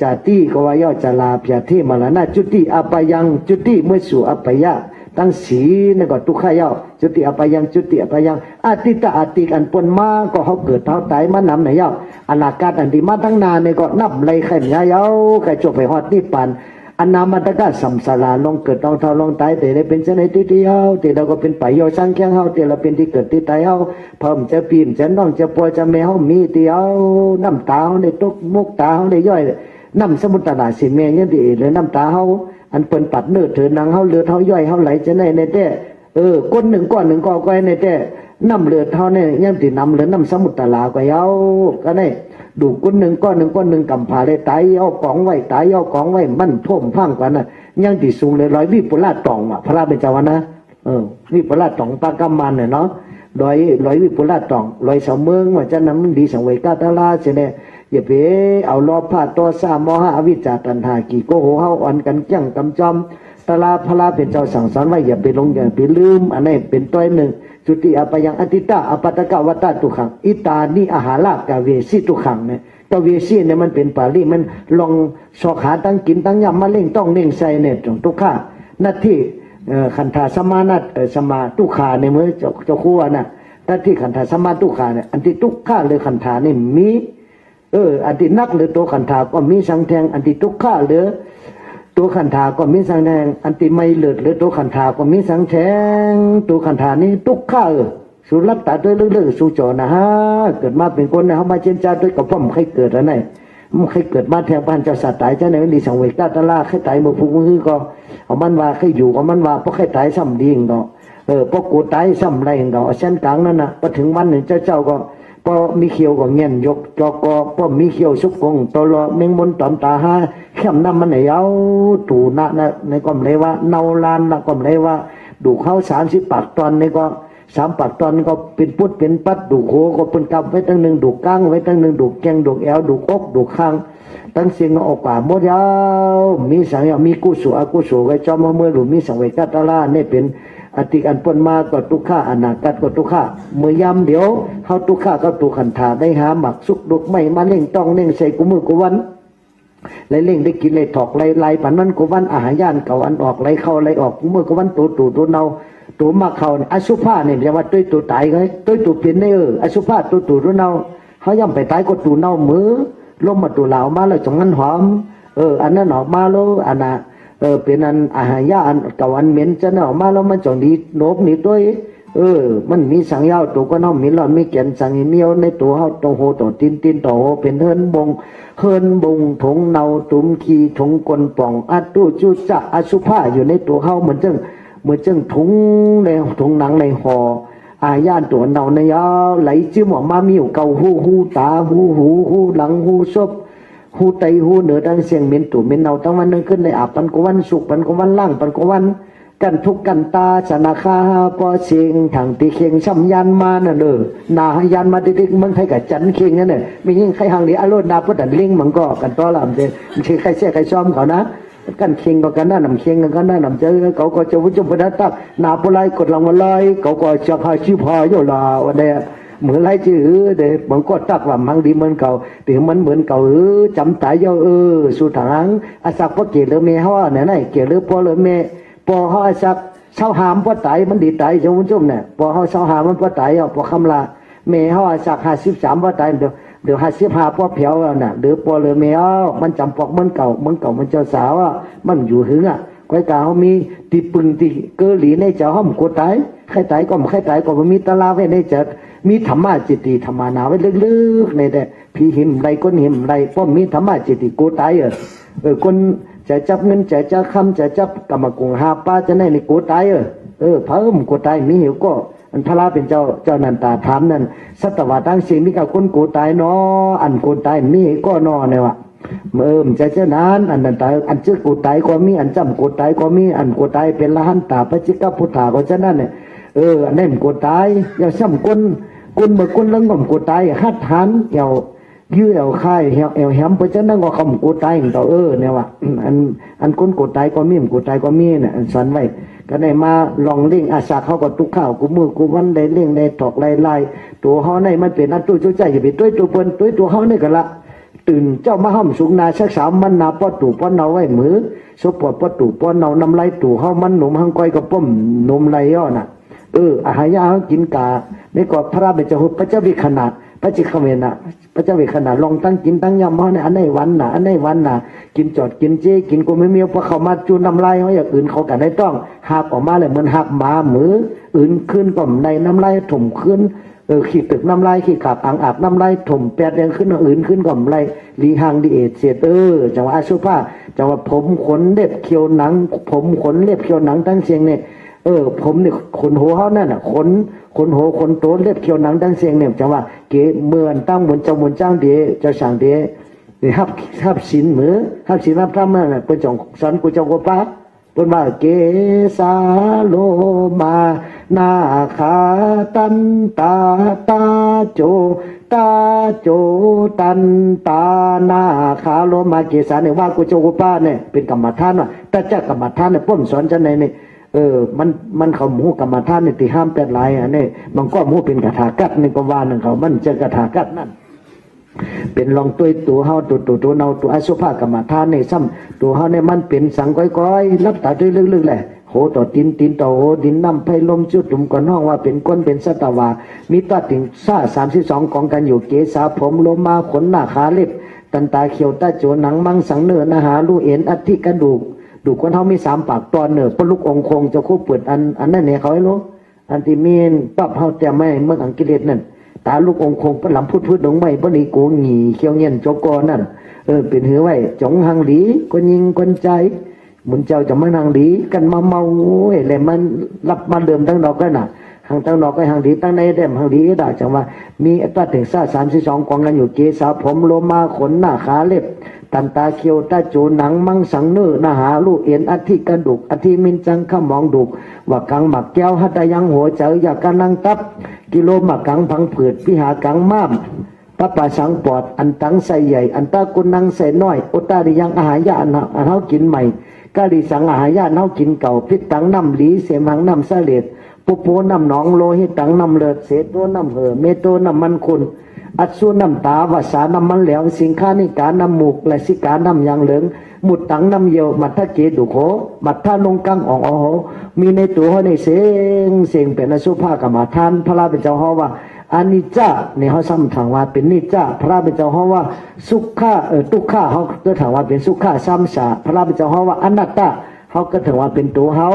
จาติก็ว่าย่อจาลาพยาที่มาละนาจุติอปยังจุติเมื่อสู่อปยะตั้งสีนั่นก็ทุกข์ย่อจุติอปยังจุติอปยังอาติตะอาติกันปนมาก็เขาเกิดเท่าตายมานำไหนย่ออนาคตอันดีมาตั้งนานเนี่ยก็นับเลยไข่ยาวไข่จบไปฮอดนิพพานอันนามันตะกะสัมสาราลงเกิดต้องเท่าลงตายแต่ได้เป็นเช่นไหนที่เฮาแต่เราก็เป็นไปโยสังแข้งเฮาแต่เราเป็นที่เกิดที่ตายเฮาเพิ่มจะปีมจะน้องจะปัวจะแมวมีที่เฮาน้ำตาเฮาได้ตกมุกตาเฮาได้ย่อยน้ำสมุทรตาสิเมยังดีเลยน้ำตาเฮาอันเปิ้นปัดเนื้อเถือนางเฮาเลือดเฮาย่อยเฮาไหลจะในแต่ก้นหนึ่งก้อนหนึ่งก็ก้อยในแต่น้ำเลือดเฮาเนี่ยยังติน้ำเลือดน้ำสมุทรตาลาก็เฮาก็ได้ดูก้นหนึ่งก้อนหนึ่งกำผาได้ตายเอาของไว้ตายเอาของไว้มันท่วมพังกันน่ะยังติสูงเลย100วิปุราชตองอ่ะพระเป็นเจ้านะวิปุราชตองปากำมันเนี่ยเนาะ100วิปุราชตอง100เสาเมืองว่าจะนั้นมันดีสังเวกาตลาเสเนี่ยอย่าไปเอาล้อผ้าตัวสามหะอวิจจตัณหากี่โกโหเฮาอ่อนกันจังกำจอมตลาพระเป็นเจ้าสั่งสอนไว้อย่าไปลงอย่าไปลืมอันนี้เป็นตัวหนึ่งจุติอปยังอติตาอปัตตะวัตตตุขังอิตานิอาหารากะเวสิตุขังเนี่ยตัวเวสีเนี่ยมันเป็นปาลีมันลองสอขาตั้งกินตั้งยำมาเล่งต้องเล่งใส่เนี่ยทุกข้าหน้าที่ขันธาสมานัตสมาตุขาในเมื่อเจ้าคู่น่ะหน้าที่ขันธาสมาตุขาเนี่ยอันที่ทุกข้าหรือขันธานี่มีอันที่นักหรือตัวขันธาก็มีสังแทงอันที่ทุกข้าหรือตัวขันธาก็มีสังแทงอันที่ไม่เลือดหรือตัวขันธาก็มีสังแทงตัวขันธานี่ทุกข้าสุรัตตาด้วยเรื่องสุจนะฮะเกิดมาเป็นคนนะเขามาเจนจ้าด้วยกับพ่อมใครเกิดอะไรมันใครเกิดมาแทงบ้านเจ้าสัตว์ตายเจ้าไหนดีสังเวชตาลาใครตายมือพุงมือก็เอามันว่าใครอยู่เอามันว่าเพราะใครตายซ้ำดีงก็เพราะกูตายซ้ำไรก็เส้นกลางนั่นนะพอถึงวันหนึ่งเจ้าก็ ปอมีเขียวก็เงี้ยนยกจอกอปอมีเขียวสุกกงตลอเมงมนตอมตาหาเข้มน้ำมันไหนเอาตูนะในก็ไม่เลยว่าเนาลานนะก็ไม่เลยว่าดูเข้า30 ปากตอนนี่ก็3 ปากตอนก็เป็นพุทธเป็นปัดดูโคก็เป็นกับไว้ตั้งหนึ่งดูก้างไว้ตั้งหนึ่งดูแกงดูแอลดูอกดูข้างตั้งเสียงออกป่าหมดยาวมีสังยามีกุศลอกุศลไว้จอมเมื่อหรือมีสังเวกัตตาลาเนี่ยเป็นอติอันปนมาก็ทุกข้าอนาคตก็ทุกข้าเมื่อยำเดี๋ยวเขาทุกข้าก็ตุขันธาได้หาหมักสุกดุกไม่มาเล่งต้องเล่งใส่กุมือกุวันไล่เล่งได้กินไล่ถอกไล่ปันนั้นกุวันอาหารย่านเก่าอันออกไล่เข้าไล่ออกกุมือกุวันตัวเนาตัวมาเขาเนี่ยอสุภาเนี่ยเรียกว่าตัวตายไงตัวเปลี่ยนเนี่ยอสุภาตัวเนาเขาย่ำไปตายก็ตัวเนามือลมมาตัวเหลามาแล้วจังงั้นหอมอันนั้นออกมาแล้วอันน่ะเป็นอันอาหารยาอันเก่าอันเหม็นจะออกมาแล้วมันจังดีโนบนี่ด้วยมันมีสังยาวตัวก็น้องมีหลอดมีแก่นสังเหนียวในตัวเขาตัวโหตัวตีนตัวเป็นเฮิรนบงถงเนาตุ้มขีถงกลป่องอัดตู้จุจะอสุภาอยู่ในตัวเขาเหมือนจังถุงในถุงหนังในห่ออาญาตัวเนาในยาไหลจื้อหมอมามีอยู่เกาหูตาหูหลังหูซบหูไตหูเหนือดังเสียงเหม็นตัวเหม็นเนาตั้งวันนึงขึ้นในอาบปันกวันสุกปันกวันล่างปันกวันกันทุกกันตาชนะคาปอเสียงทางตีเข่งช้ำยันมาน่ะนายันมาติ๊กมันใครกับจันเข่งนั่นเนี่ยไม่ยิ่งใครหางนี้อารมณ์ดาพุทธลิงมันก็กันต่อลำเดไม่ใช่ใครเสียใครซ้อมเขานะกันเข่งกันนั่นนำเข่งกันนั่นนำเจอเขาก็จะวุ่นจุบดัตตักนาปุไลกดลงมาเลยเขาก็จะพาชิพายลาวันเดียเหมือนไรจื้อเด็กมันก็ตักว่ามังดีเหมือนเก่าแต่มันเหมือนเก่าจำตายเยอะสุดทางอาศักพ่อเกลือเมย์เขาเนี่ยเกลือพ่อเลยเมย์พอเขาอาศักเช้าหามพ่อตายมันดีตายจงวุ่นจุบเนี่ยพอเขาเช้าหามมันพ่อตายพอคำลาเมย์เขาอาศัก53พ่อตายเดี๋ยว55พ่อเผียวน่ะเดี๋ยวพอเลยเมย์มันจำปอกเหมือนเก่ามันเจ้าสาวมันอยู่หึงก้อยกาเขามีตีปึงตีเกลีในเจ้าห้อมกดตายใครตายก็มันมีตลาไว้ในเจ้ามีธรรมะจิตติธรรมานาไว้ลึกๆในแต่พี่หิมไรก้นหิมไรป้อมมีธรรมะจิตติกูตายคนจะจับเงินจะจับคำจะจับกรรมกุงหาป้าจะในกูตายเพิ่มกูตายมีหิวก็อันพระเป็นเจ้านันตาถามนั่นสัตวะตั้งสิ่งมีกับคนกูตายเนาะอันกูตายมีก็นอเนี่ยวะจะเจ้านั้นอันนั้นตายอันชื่อกูตายก็มีอันจำกูตายก็มีอันกูตายเป็นละหันตาพระจิกพุทธาก็ฉะนั้นเนี่ยอันนั้นกูตายอย่าซ้ำคนเมื่อคนเรื่องของกูตายหัดหันยื้อค่ายแหมเพราะฉะนั้นก็คำกูตายต่อเนี่ยว่าอันคนกูตายก็มีกูตายก็มีเนี่ยสอนไว้ก็ได้มาลองเล่งอาสาเขาก็ตุกข้าวกูมือกูวันได้เล่งได้ถอกไล่ตัวเขาในมันเป็นอันตู้ใจอย่าไปตัวเปิ้นตัวเขาเนี่ยกันละตื่นเจ้ามาห้อมสุงนาชักสามมันนาป้อตู่ป้อเนาไว้มือสปอดป้อตู่ป้อเนาน้ำไหลตู่เขามันหนุ่มหังก้อยกับป้อมนมไหลย่อน่ะอาหารยาเขากินกาในกอดพระเบญจหุพระเจ้าวิขนาดพระจิขเวนะพระเจ้าวิขนาดลองตั้งกินตั้งยำเขาในอันในวันน่ะกินจอดกินเจกินกูไม่มีเพราะเขามาจูนน้ำลายเขาอย่างอื่นเขากันได้ต้องหักออกมาเลยเหมือนหักหมาหมืออื่นขึ้นก็ในน้ำลายถมขึ้นขี้ตึกน้ำลายขี้ขาบอ่างอาบน้ำลายถมแปดแดงขึ้นอื่นขึ้นก็ไรลีหังดีเอเสียจังหวะอาชุภาจังหวะผมขนเล็บเขียวหนังผมขนเล็บเขียวหนังตั้งเสียงเนี่ยผมเนี่ยขนหัวเขานั่นน่ะขนหัวขนโตเล็บเขียวหนังตั้งเสียงเนี่ยจังว่าเก๋เมื่อนตั้งบนเจ้าเดเจ้าสั่งเดฮับศีลมือฮับศีลรับธรรมนั่นเป็นจงสอนกูเจ้ากูป้าเป็นว่าเกสาโลมานาคาตันตาโจตันตานาคาโลมาเกสาเนี่ยว่ากูเจ้ากูป้าเนี่ยเป็นกรรมฐานว่ะแต่เจ้ากรรมฐานเนี่ยป้อมสอนฉันในนี่มันเขาหมูกรรมฐานในที่ห้ามแปดลายนี่มันก็หมูเป็นกระถากัดในกว่านั่นเขามันจะกระถากัดนั่นเป็นลองตัวเฮาตัวเนาตัวอสุภกรรมฐานในซ้ำตัวเฮาในมันเป็นสังก้อยรับตาด้วยลึกๆแหละโหต่อตีนต่อโหดินน้ำไผ่ลมจุดตุ่มก่อนห้องว่าเป็นก้นเป็นสัตวามีตัดถึงซ่า32กองกันอยู่เกษาผมโลมาขนหน้าขาเล็บตันตาเขียวตาโจหนังมังสังเนื้อนาหาลูเอ็นอัฐิกระดูกคนเท่ามี3 ปากตอนเนอปลุกองคงจะคู่เปิดอันนั้นเนี่ยเขาให้รู้อันที่มีนปั๊บเฮาแต่ไม่เมื่ออังกิเลสนั่นตาลูกองคงปลำพูดลงไม่ปนีโกงหงีเขียวเงียนจกอนั่นเป็นหือไว้จงหังหลีคนยิงคนใจมุนเจ้าจะมาหังหลีกันมาเมาอะไรมันรับมาเดิมทั้งดอกกันน่ะ หางตั้งนอกก็หางดีตั้งในเด่มหางดีก็ได้จังว่ามีอัตราถึง32กองกันอยู่เกษาผมโลมาขนหน้าขาเล็บตันตาเขียวตาจูหนังมังสังเนื้อนาหาลูกเอ็นอธิกระดูกอธิมินจังขมองดุกว่ากังหมักแก้วหัตยังหัวเจออยากกันนังตับกิโลหมักกังพังผืดพิหากังม้ามปะปะสังปอดอันตังใส่ใหญ่อันตากุนังใส่น้อยอุตาดิยังอาหารยาอันเฮากินใหม่กะดิสังอาหารยาเฮากินเก่าพิษตังน้ำหลีเสมังน้ำเสลดปุโพน้ำหนองโลหิตตังน้ำเลือดเศษตัวน้ำเห่อเมโตน้ำมันคุณอัศวน้ำตาวาสาน้ำมันเหลวสิงค้านิการน้ำมูกและสิกาน้ำยางเหลืองหมุดตังน้ำเยียวมัทธเกดุโขมัทธานงกังอ่องอ๋อมีในตัวในเสียงเป็นอสุภากรรมฐานพระเป็นเจ้าฮอว่าอานิจจาเนี่ยเขาซ้ำถามว่าเป็นนิจจาพระเป็นเจ้าฮอว่าสุขะทุกขะเขาก็ถามว่าเป็นสุขะซ้ำสาพระเป็นเจ้าฮอว่าอนัตตาเขาก็ถือว่าเป็นตัวเขา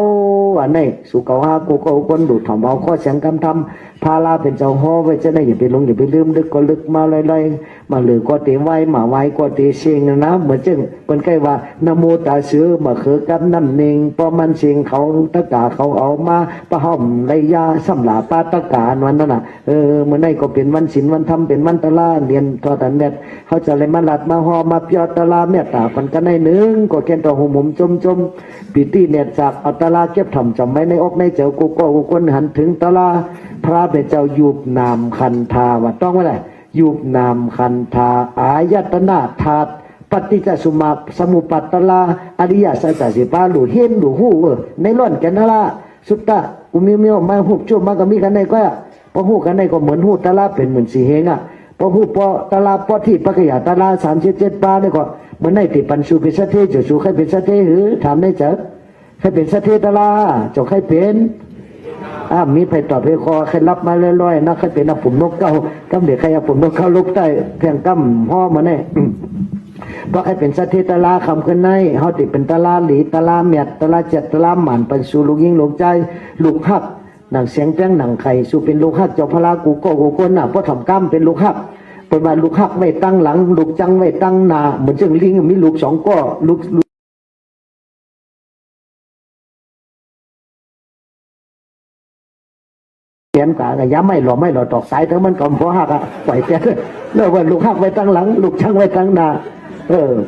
อันนี้สุขภาพกูก็คนดูถ่อมเอาข้อเสียงคำทำพาลาเป็นเจ้าห้อไว้จะได้อย่าไปลงอย่าไปลืมลึกก็ลึกมาเลยมาหรือก็ตีไว้มาไว้ก็ตีเสียงนะเหมือนจึงเป็นใกล้ว่านโมตาเสือมาคือกับน้ำเน่งพอมันเสียงเขาตะกาเขาเอามาประห่มไรยาสำหรับปาตะกาวันนั้นน่ะเมื่อไหร่ก็เป็นวันศีลวันธรรมเป็นวันตะลาเรียนทอตันเม็ดเขาจะเลยมาหลัดมาห่อมาเปียตะลาเมตตาปันกันในหนึ่งก็แค่ต่อหูหมุมจมปีตีเน็ตจากอัตลาเก็บทำจำไว้ในอกในเจ้ากูก็กูคนหันถึงตลาพระเป็นเจ้ายูบนามคันธาว่าต้องว่าอะไรยูบนามคันธาอายตนะธาตุปฏิจจสมุปสมุปัตตลาอริยสัจสิปาหลุเห็นหลุหูในร่อนกันนั่นละสุตตะกูมีมาหุบจุบมาก็มีกันในก็พอหูกันในก็เหมือนหูตลาเป็นเหมือนสีเฮงอ่ะพอหูปอตลาปอที่ปะกยาตลา37ปาเนี่ยก็เหมือนในติปันสูเป็นสัตเทจะสูใครเป็นสัตเทหรือถามได้เจอใครเป็นสัตเทตลาจะใครเป็นมีไปตอบไปคอใครรับมาลอยๆนะใครเป็นนักปุ่มนกเก้ากำเด็กใครเอาปุ่มนกเก้าลุกใต้เพียงกำห่อมาเนี่ยเพราะใครเป็นสัตเทตลาคำขึ้นในเขาติดเป็นตลาหลีตลาเมียดตลาเจ็ดตลาหมันเป็นสู่ลูกยิงลูกใจลูกหักหนังเสียงแป้งหนังไข่สู่เป็นลูกหักเจ้าพระกูโก้กูก้นน่ะเพราะทำกำเป็นลูกหักเป็นว่าลูกหักไม่ตั้งหลังลูกจังไม่ตั้งหน้าเหมือนเจ้าลิงมีลูก2ก้อลูกเขียนกะย้ำไม่หล่อตอกสายทั้งมันก็พอหักอ่ะปล่อยเปลี่ยนแล้วว่าลูกหักไว้ตั้งหลังลูกจังไว้ตั้งหน้า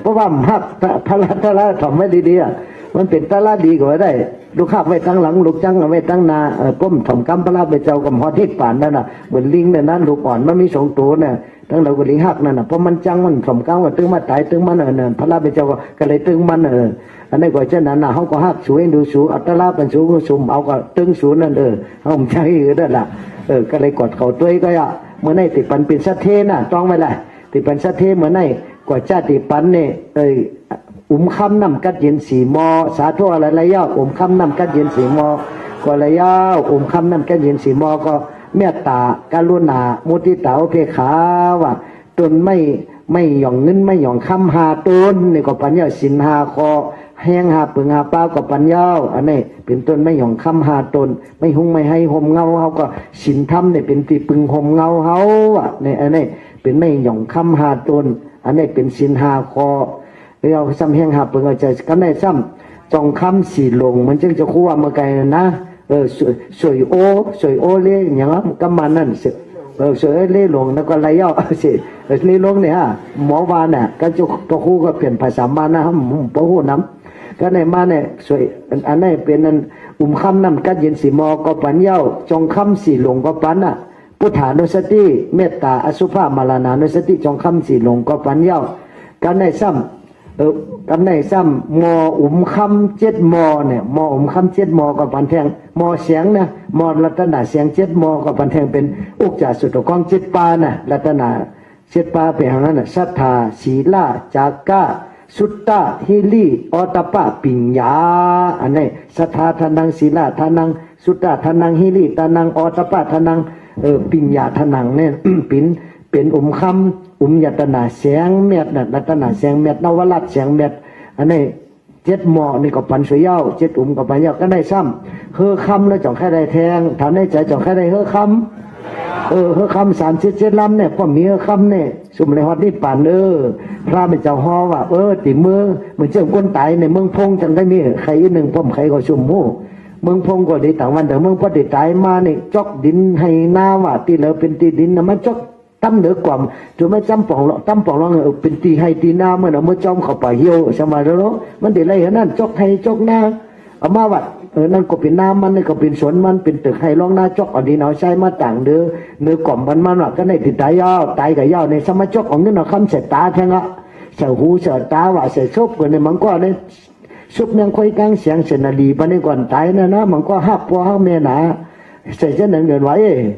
เพราะว่าหักพระทำไว้ดีๆมันเป็นตลาดีกว่าได้ลูกหักไว้ตั้งหลังลูกจังไว้ตั้งหน้าก้มถ่อมกำพระไปเจ้ากับหอทิศป่านนั่นน่ะเหมือนลิงเนี่ยนั่นลูกอ่อนมันมี2ตัวเนี่ยทั้งเราก็ลิงหักนั่นน่ะเพราะมันจังมันถ่อมกำว่าตึงมาตายตึงมันเนี่ยพระไปเจ้าก็เลยตึงมันอันนี้ก็เช่นนั้นน่ะเขาก็หักสูงดูสูงอัตลาเป็นสูงสุ่มเอาก็ตึงสูงนั่นเขาไม่ใช่นั่นแหละก็เลยกดเขาตัวก็อ่ะเมื่อไหร่ติดปันเป็นสัตเทน่ะต้องไว้เลยติดปันสัตเทเมื่อไหร่กว่าชาติปันเนี่ยคำนำกัดเย็นสีมอสาธุอะไรระยะคำนำกัดเย็นสีมอก็ระยะคำนำกัดเย็นสีมอก็เมตตากรุณามุทิตาอุเบกขาว่าตนไม่หย่องเงินไม่หย่องคำหาตนนี่ก็ปัญญาสินหาคอแห้งหาปึงหาเป้าก็ปัญญาอันนี้เป็นต้นไม่หย่องคำหาตนไม่หุงไม่ให้ห่มเงาเขาก็สินธรรมเนี่ยเป็นที่ปึงห่มเงาเขาอ่ะนี่อันนี้เป็นไม่หย่องคำหาตนอันนี้เป็นสินหาคอเราซ้ำแห้งหาปึงเอาใจกันได้ซ้ำจองคำสีลงมันจึงจะคู่ว่าเมื่อไกลนะสวยโอเล่อย่างนั้นก็มันนั่นสวยเล่หลงแล้วก็ไรย่อสิเล่หลงเนี่ยหมอวานเนี่ยก็จะตัวคู่ก็เปลี่ยนภาษาบ้านนะครับพระหูน้ำก็ในมาเนี่ยสวยอันนี้เป็นนั้นคำนั่นกัดเย็นสีมอก็ปัญญาจองคำสีหลงก็ปันอ่ะพุทธานุสติเมตตาอสุภามาลานานุสติจองคำสีหลงก็ปัญญากันในซ้ำกันในซ้ำมอคำ7 มอเนี่ยมอคำ7 มอก็ปันแทงมอเสียงนะมอรัตนาเสียง7 มอก็ปันแทงเป็นอุกจาสุตกอง7 ปานะรัตนา7 ปาเป็นอย่างนั้นนะศรัทธาศีลาจากะสุตตะฮิริอตปะปิญญาอันนี้ศรัทธาทานังศีลาทานังสุตตะทานังฮิริทานังอตปะทานังปิญญาทานังเนี่ยเป็นคำยตนาเสียงเม็ดน่ะรัตนาเสียงเม็ดนวรัตเสียงเม็ดอันนี้7 หมอนี่ก็ปันสวยเย้า7 ก็ปันเย้าก็ได้ซ้ำคำแล้วจ่องแค่ได้แทงทำได้ใจจ่องแค่ได้คำคำ37 ลำเนี่ยก็มีคำเนี่ยสุ่มเลยฮอดนี่ป่านพระเป็นเจ้าฮอว่าติมือเหมือนเจ้าก้นตายในเมืองพงจังได้มีใครหนึ่งพ่อมใครก็สุ่มหู เมืองพงก็ได้ต่างวันแต่เมืองพอได้ตายมาเนี่ยจอกดินให้หน้าว่าตีเหลือเป็นตีดินนะมันจอกตั้มเหนือกว่าถึงไม่จำป่องหรอกตั้มป่องหรอกเป็นตีให้ตีหน้าเมื่อเราเมื่อจอมเข้าไปเหี่ยวสมัยแล้วมันได้ไรเห็นนั่นจอกให้จอกหน้าเอามาวัดนั่นก็เป็นน้ำมันนี่ก็เป็นสวนมันเป็นตึกให้ร้องหน้าจอกอันนี้เราใช้มาต่างเดือเนื้อกล่อมมันว่าก็ในติดตายยาวตายกับยาวในสมัยจอกของนี่เราคำเสตาแทงอ่ะเสียหูเสียตาว่าเสียชบกันในมันก็ในชุบยังค่อยกลางเสียงเสนาลีปนในก่อนตายนะมันก็หักพอหักเมียหนาใส่เช่นนั้นเงินไว้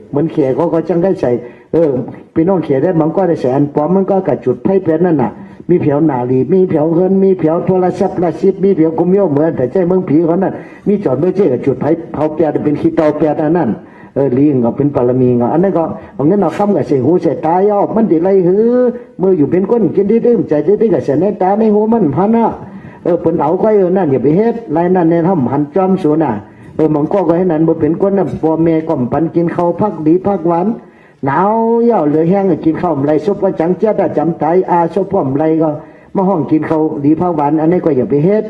เหมือนเขียก็จังได้ใส่พี่น้องเขียได้มันก็ได้ใส่อันปอมมันก็กระจุดไพ่เป็นนั่นน่ะมีเผียวหนาลีมีเผียวเฮินมีเผียวโทรศัพท์ละชิบมีเผียวกุมโยเหมือนแต่ใจเมืองผีเขานั่นมีจอดไม่เจ๊กระจุดไพ่เผาเปียเป็นขี้เตาเปียอันนั้นลีงก็เป็นปรมีงอันนั้นก็เอาเงินเอาคำกับเสียหูเสียตายออกมันดีไรหือเมื่ออยู่เป็นก้นกินดื้อใจดื้อกับเสียในตาในหูมันพันอ่ะเปิ่นเอาไว้นั่นอย่าไปเฮ็ดไรนั่นในถ้ำหันจอมสูน่ะมันก็ให้นั่นบ่เป็นก้นน่ะพ่อแม่ก็ปันกินข้าวพักดีพักหวานหนาวยาวเหลือแห้งกินข้าวไรซุปว่าจังเจ้าได้จำตายอาซุปพ่อมไรก็มาห้องกินข้าวดีพักหวานอันนี้ก็อย่าไปเฮ็ด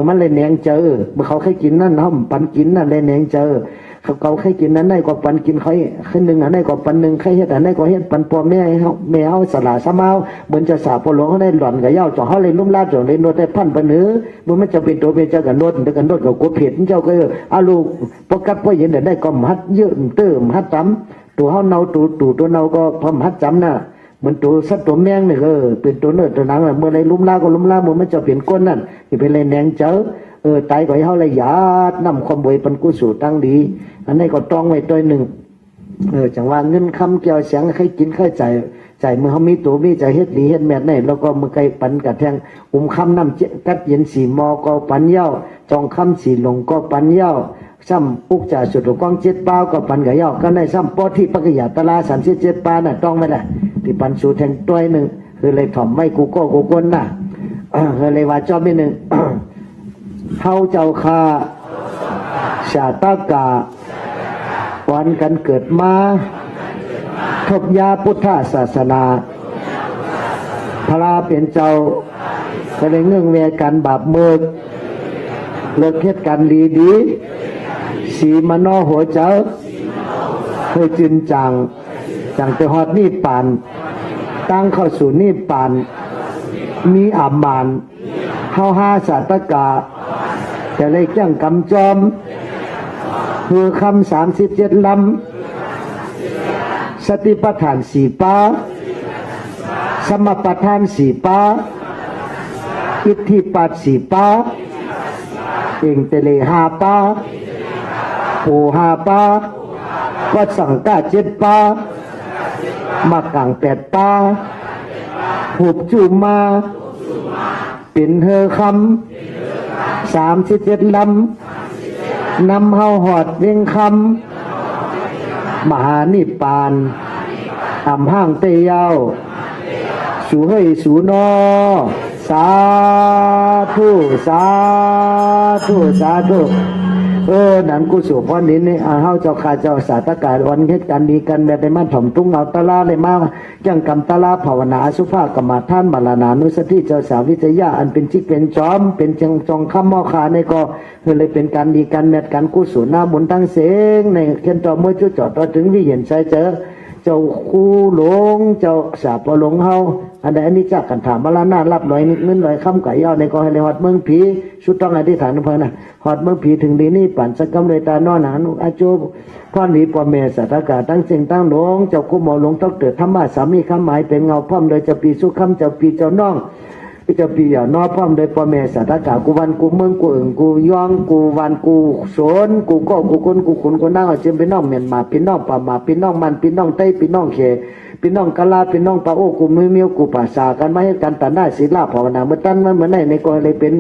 มันเลยแหนงเจอเมื่อเขาให้กินนั่นห้ำปันกินนั่นเลยแหนงเจอเขาให้กินนั้นได้ก็ปันกินเขาขึ้นหนึ่งอันได้ก็ปันหนึ่งใครเฮ็ดอันได้ก็เฮ็ดปันพ่อแม่เขาสละสมาเหมือนจะสาพหลวงเขาได้หล่อนกับเย้าจ่อเขาเลยลุ่มลาดจ่อเลยโนดได้พันปนเนื้อมันจะเป็นตัวเป็นเจ้ากันโนดเด็กกันโนดกับกบเผ็ดเจ้าก็อาลูกปกัดพ่อเห็นได้ก็มัดเยอะเติมมัดจำตัวเขาเนาตัวเนาก็พอมัดจำน่ะเหมือนตัวสัตว์ตัวแมงเนี่ยเป็นตัวเนื้อตัวหนังเมื่อไรลุ่มลาก็ลุ่มลามันจะเปลี่ยนก้นนั่นที่เป็นเลยแหนงเจอตายก็ให้เขาเลยหยาดนำความบวยปันกุศลตั้งดีอันนี้ก็ต้องไว้ตัวหนึ่งจังว่าเงินคำเกี่ยวเสียงให้กินให้ใจเมื่อเขามีตัวมีใจเฮ็ดดีเฮ็ดแม่เนี่ยแล้วก็มือไก่ปันกระแทงคำน้ำกัดเย็นสีมอก็ปันเย้าจองคำสีหลงก็ปันเย้าซ้ำอุกจ่าสุดกองเจ็ดเป้าก็ปันกับเย้าก็ในซ้ำปอที่ปักยาตลา37 ปาน่ะต้องไม่ได้ที่ปันสูแทงตัวหนึ่งคือเลยถ่อมไม่กูก็กูก้นน่ะคือเลยว่าจอบนิดหนึ่งเขาเจ้าข้าชาตากาวันกันเกิดมาทบยาพุทธศาสนาพระเป็นเจ้าก็เลยเงื่องเวกันบาปเมิกเลิกเฮ็ดกันดีสีมโนหัวเจ้าเคยจินจังไปฮอดนี่ปานตั้งเข้าสู่นี่ปานมีอามานเฮาห้าชาตากาจะเลยแจ้งกำจอมคือคำ37 ลำสติปัฏฐาน4 ปาสมปัฏฐาน4 ปาอิทธิปัฏ4 ปาเองเตเล5 ปาโห5 ปาก็สังกา7 ปามากัง8 ปาหุบจุมาเป็นเธอคำ37 ลำนำเฮาหอดเวียงคำมหานิพพานอำห้างเตยาวสู่เฮยสู่นอสาธุสาธุสาธุนั่นกุศลพรนี้นี่เฮาเจ้าข้าเจ้าสาธกาวันเฮ็ดกันดีกันแบบได้มาถ่อมตุ้งเอาตะลาได้มาจังกรรมตะลาภาวนาอสุภากรรมฐานบาลานานุสติเจ้าสาววิทยาอันเป็นจิกเป็นจอมเป็นจังจองคำมอขาในก็เลยเป็นการดีกันแบบกันกุศลหน้าบุญตั้งเสงในเขียนต่อเมื่อจุดจอดต่อถึงวิเห็นใจเจอเจ้าคู่หลงเจ้าสาปหลงเฮาอันใดอันนี้จักกันถามมาละหน้ารับหน่อยเงินหน่อยคำไก่ย่อในก็ให้เลยฮอดเมืองผีชุดต้องอธิษฐานเพิ่นน่ะฮอดเมืองผีถึงดีนี่ปั่นสักกำเลยตานอนหานุอาจูพ่อหนีพ่อแม่สัตว์อากาศตั้งเสียงตั้งหลงเจ้าคู่หมอหลงต้องเกิดธรรมะสามีคำหมายเป็นเงาพร้อมโดยจะปีสุขคำเจ้าปีเจ้าน้องเจ้าปีอย่านอพร้อมโดยพ่อแม่สัตว์อากาศกูวันกูเมืองกูกูย่องกูวันกูโสนกูก็กูคนกูขุนกูนั่งเจมเป็นน้องเมียนมาเป็นน้องป่ามาเป็นน้องมันเป็นน้องไต้เป็นน้องเขเป็นน้องกะลาเป็นน้องปะโอ้กูมือเมียวกูป่าสากันมาให้กันตัดหน้าศีลาภาวนาเมื่อตั้นมันเหมือนในก็เลยเป็น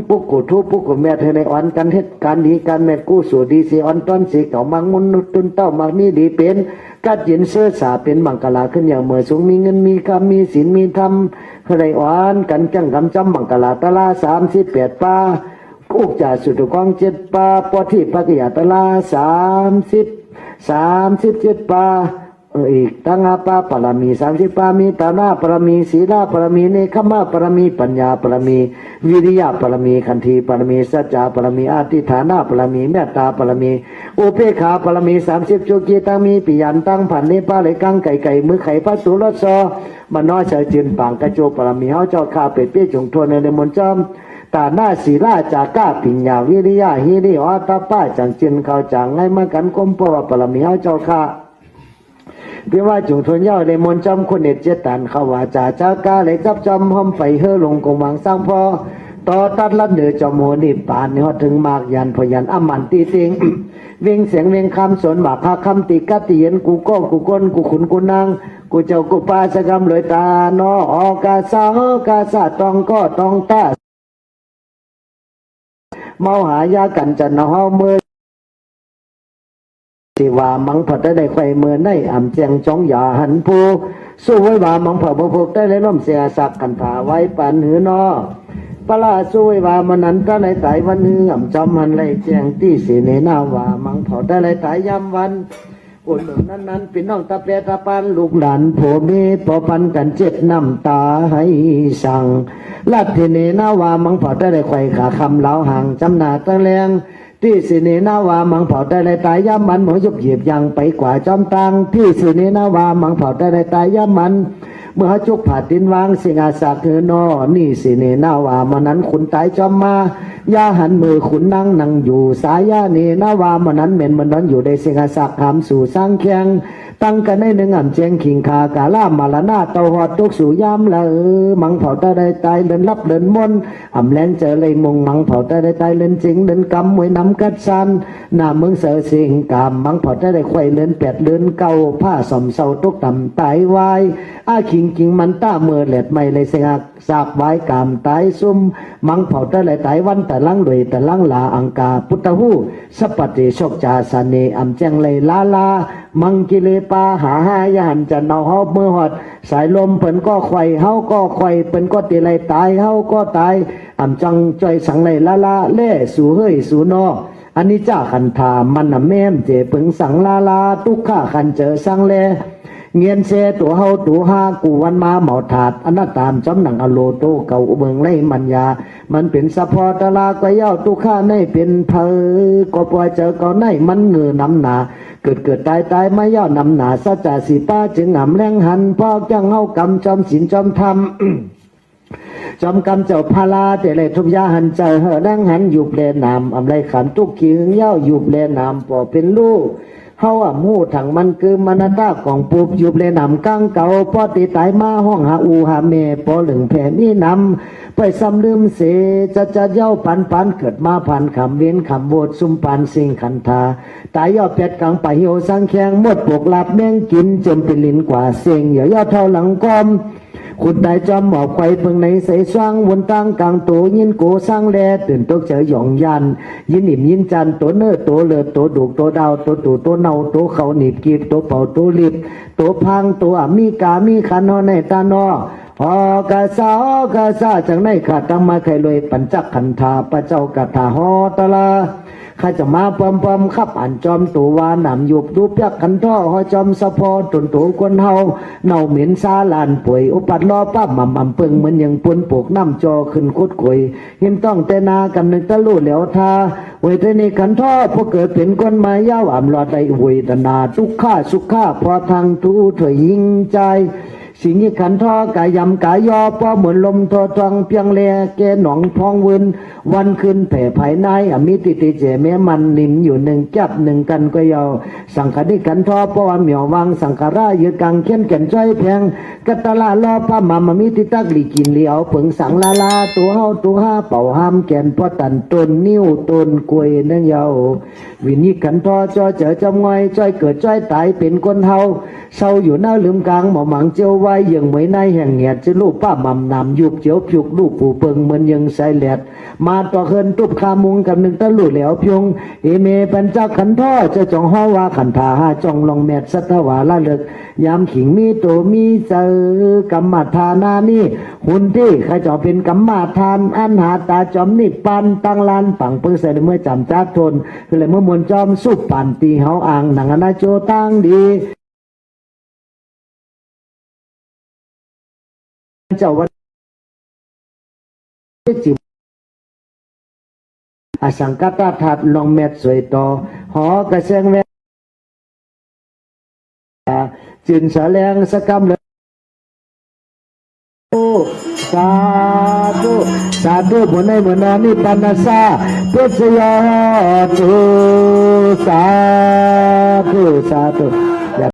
ปุกกูทุปุกกูแม่เธอในอ่อนกันเฮ็ดการดีการแม่กู้สู่ดีสีอ่อนต้นสีเก่ามังมุนตุนเต้ามังนี่ดีเป็นกัดยินเสื้อสาเป็นบังกลาขึ้นอย่างเมื่อสูงมีเงินมีคำมีศีลมีธรรมอะไรอ่อนกันจังกำจำบังกลาตะลา38 ปาอุกจ่าสุดกอง7 ปาปอที่ปักยาตะลา37 ปา อีกตั้งอาปาปรมี30ปามีตานาปรมีศีลาปรมีเนคขมะปรมีปัญญาปรมีวิริยะปรมีขันธีปรมีสัจจะปรมีอธิฐานะปรมีเมตตาปรมีอุเบกขาปรมี30จุกีตั้งมีปิยันตั้งผันนิปาเลยกังไก่ไก่มือไข่พัสุรสอมันน้อยเฉยจืนปางกระโจปรมีเฮาเจ้าข้าเป็ดเปี้ยจงทวนในมนจอมตาหน้าศีลาจากก้าปิญญาวิริยะฮิริอตาป้าจังจินเขาจังไงมากันก้มปวปรมีเฮาเจ้าข้าเพียงว่าจุงทนเย้าในมนจำคนเน็ตเจตันเขาว่าจ่าเจ้ากาเลยจับจอมห้อมไฟเฮอลงกงวังสร้างพอต่อตัดลัดเดือจอมโหนิปานเนี่ยถึงมากยันพยันอมันตีติงเวียงเสียงเวียงคำสนบาพาคำติกัติเย็นกูก็กูก้นกูขุนกูนางกูเจ้ากูปาสกรรมเลยตาโนออกาซาฮอกาซาตองก็ตองตาเมาหายากันจันเฮาเมื่อที่ว่ามังผัดได้ไข่เมื่อได้อ่ำเจียงจ้องอย่าหันผูสู้ไว้ว่ามังผัดบุกได้เลยล้มเสียสักกันถาไว้ปันหือนอปลาสู้ไว้ว่ามันนั้นก็ในไตวันหืออ่ำจำหันเลยแจงที่สีเนนาว่ามังผัดได้เลยไตยำวันอุ่นนั้นเป็นน้องตะเปตะปันลูกหลานโผเมปอปันกันเจ็ดน้ำตาให้สั่งลัดเทเนนาว่ามังผัดได้เลยไข่ขาคำเหลาห่างจำหนาตั้งแรงที่สิเนนาวามังเผาได้ในตายย่ำมันหมอยบเหยียบยังไปกว่าจอมตังที่สิเนนาวามังเผาได้ในตายย่ำมันเมื่อจุกผาดินวางสิงอาสาคือนอนี่สิเนนาวามันนั้นขุนตายจอมมาย่าหันมือขุนนั่งอยู่สายย่าเนนาวามันนั้นเหม็นมันนั้นอยู่ในสิงอาสาขามสู่สร้างแข่งตั้งกันในหนึ่งอ่ำเจงขิงขากาล่ามาลานาเตาหอดตุกสู่ยามละมังเผาได้ตายเดินรับเดินมนอ่ำแรงเจอเลยมงมังเผาได้ตายเดินจริงเดินกำมวยน้ำกัดซันหน้าเมืองเสือสิงกามมังเผาได้ไข่เดินแปดเดินเก่าผ้าสมเสาตุกต่ำตายวายอาขิงมันต้าเมื่อเหล็ดไม่เลยเสียสาบไว้กามตายซุ่มมังเผาได้ตายวันแต่ลังด้วยแต่ลังลาอังกาพุทธหูสัปติโชคจาสเนอ่ำแจงเลยลามังกิเลปาหาหายหันจะเนาเฮาเมื่อหอดสายลมเพิ่นก็ไข่เฮาก็ไข่เพิ่นก็ตีไรตายเฮาก็ตายอ่ำจังจอยสังเลยละเล่สู่เฮ้ยสู่นออันนี้จ้าขันธามันน่ะแม่มเจเปิงสังลาทุกข้าขันเจอสังเลเงียนเสตัวเฮาตัวหากูวันมาเหมาถาดอนัตตามจำหนังอโลโตเก่าเมืองไรมันยามันเป็นสะพอตะลาก็เย้าทุกข้าในเป็นเพอก็ปล่อยเจอก็ในมันเงือน้ำหนาเกิดตายไม่ย่อนำหนาสัจจะสีป้าจึงหำแรงหันพ่อจังเฮากำจอมศีลจอมธรรม จอมกำเจ้าพาลาแต่เลยทุบยาหันใจเฮดังหันอยู่เปลนามอำไรขันตุกขี้หึงเย้าอยู่เปลนามปอเป็นลูกเฮาหมู่ถังมันคือมนาตาของปูบอยู่เปลนามกังเก่าปอติตายมาห้องหาอูหาเมปอหลึงแผ่นี่นำไปซ้ำลืมเสจะเย้าปันเกิดมาผ่านคำเวียนคำโบดซุ่มปานสิ่งขันธาตายย่อเป็ดกังไปเหี่ยวสังแขงหมดปกหลับแมงกินจนเป็นลิ้นกว่าเสียงย่อเท่าหลังกอมขุดได้จอมหมอบไข่เพิ่งในใส่สว่างวนตั้งกลางโตยินโกสร้างแลตื่นตกเจอหย่องยันยินหิมยินจันตัวเนื้อตัวเลือดตัวดุกตัวดาวตัวตู่ตัวเนาตัวเขาหนีบกีบตัวเป่าตัวลิบตัวพังตัวมีกามีขันนอในตานออกาซาจังในขาดตั้งมาไข่ลอยปัญจขันธาพระเจ้ากะถาหอตะลาข้าจะมาปอมขับอันจอมตัววานำยุบดูเปียกขันท่อหอจอมสะพอตุนตัวคนเฮาเน่าเหม็นซาลานป่วยอุปัดล้อป้ามั่มเปิงเหมือนอย่างปนปลูกน้ำจอขึ้นคุดกุยหิมต้องเตนากันนึกตะลุ่เหลียวทาเวทนีขันท่อพอเกิดเป็นคนมายาวอ่ำหลอดไอหวยตนาทุกข้าสุขข้าพอทางทูถอยยิงใจสิ่งนี้ขันท่อกายำกายอพอเหมือนลมทอทองเพียงแลแกหนองพองวินวันคืนแผ่ภายในอมิติติเจแม้มันนิ่มอยู่หนึ่งจับหนึ่งกันก็ยาวสังขดิขันท่อเพราะว่าเหมียววังสังขารายืดกังเขียนแก่นจ้อยแพงกัตลาลอพามามมิติตักลีกินเหลียวเผิงสังลาตัวเฮาตัวห้าเป่าห้ามแก่นพอตันต้นนิ้วต้นกล้วยนั่นยาววินิขันท่อจ้อยเจอจำงอยจ้อยเกิดจ้อยตายเป็นคนเฮาเศร้าอยู่หน้าลืมกลางหมอหมังเจียวไว้ยังไม่ในแห่งเงียดจะลูกป้ามั่มนำยุบเจียวผิวลูกผู้เปิงเหมือนยังใส่แหลดมาต่อเฮินตุบขามุงกับหนึ่งตะลุเหลวพยงเอเมปัญจขันท่อจะจองห้อว่าขันธาหาจองลองแมดสัตวาละเลิกยามขิงมีโตมีเจอกรรมฐานานี่หุ่นที่ข้าจะเป็นกรรมฐานอันหาตาจอมนิปันตั้งลานปังเพื่อใส่เมื่อจำจัดทนคือเลยเมื่อมวลจอมสุปปันตีเฮาอ่างหนังอนาโจตั้งดี จ้าวันจิอสังกัตถัดลองเม็ดสวยต่อหอกระเซงแวจินสะแลงสกำเลยสาธุสาธุบุญในบุญนานิปันนาสาพุทธยาตุสาธุสาธุ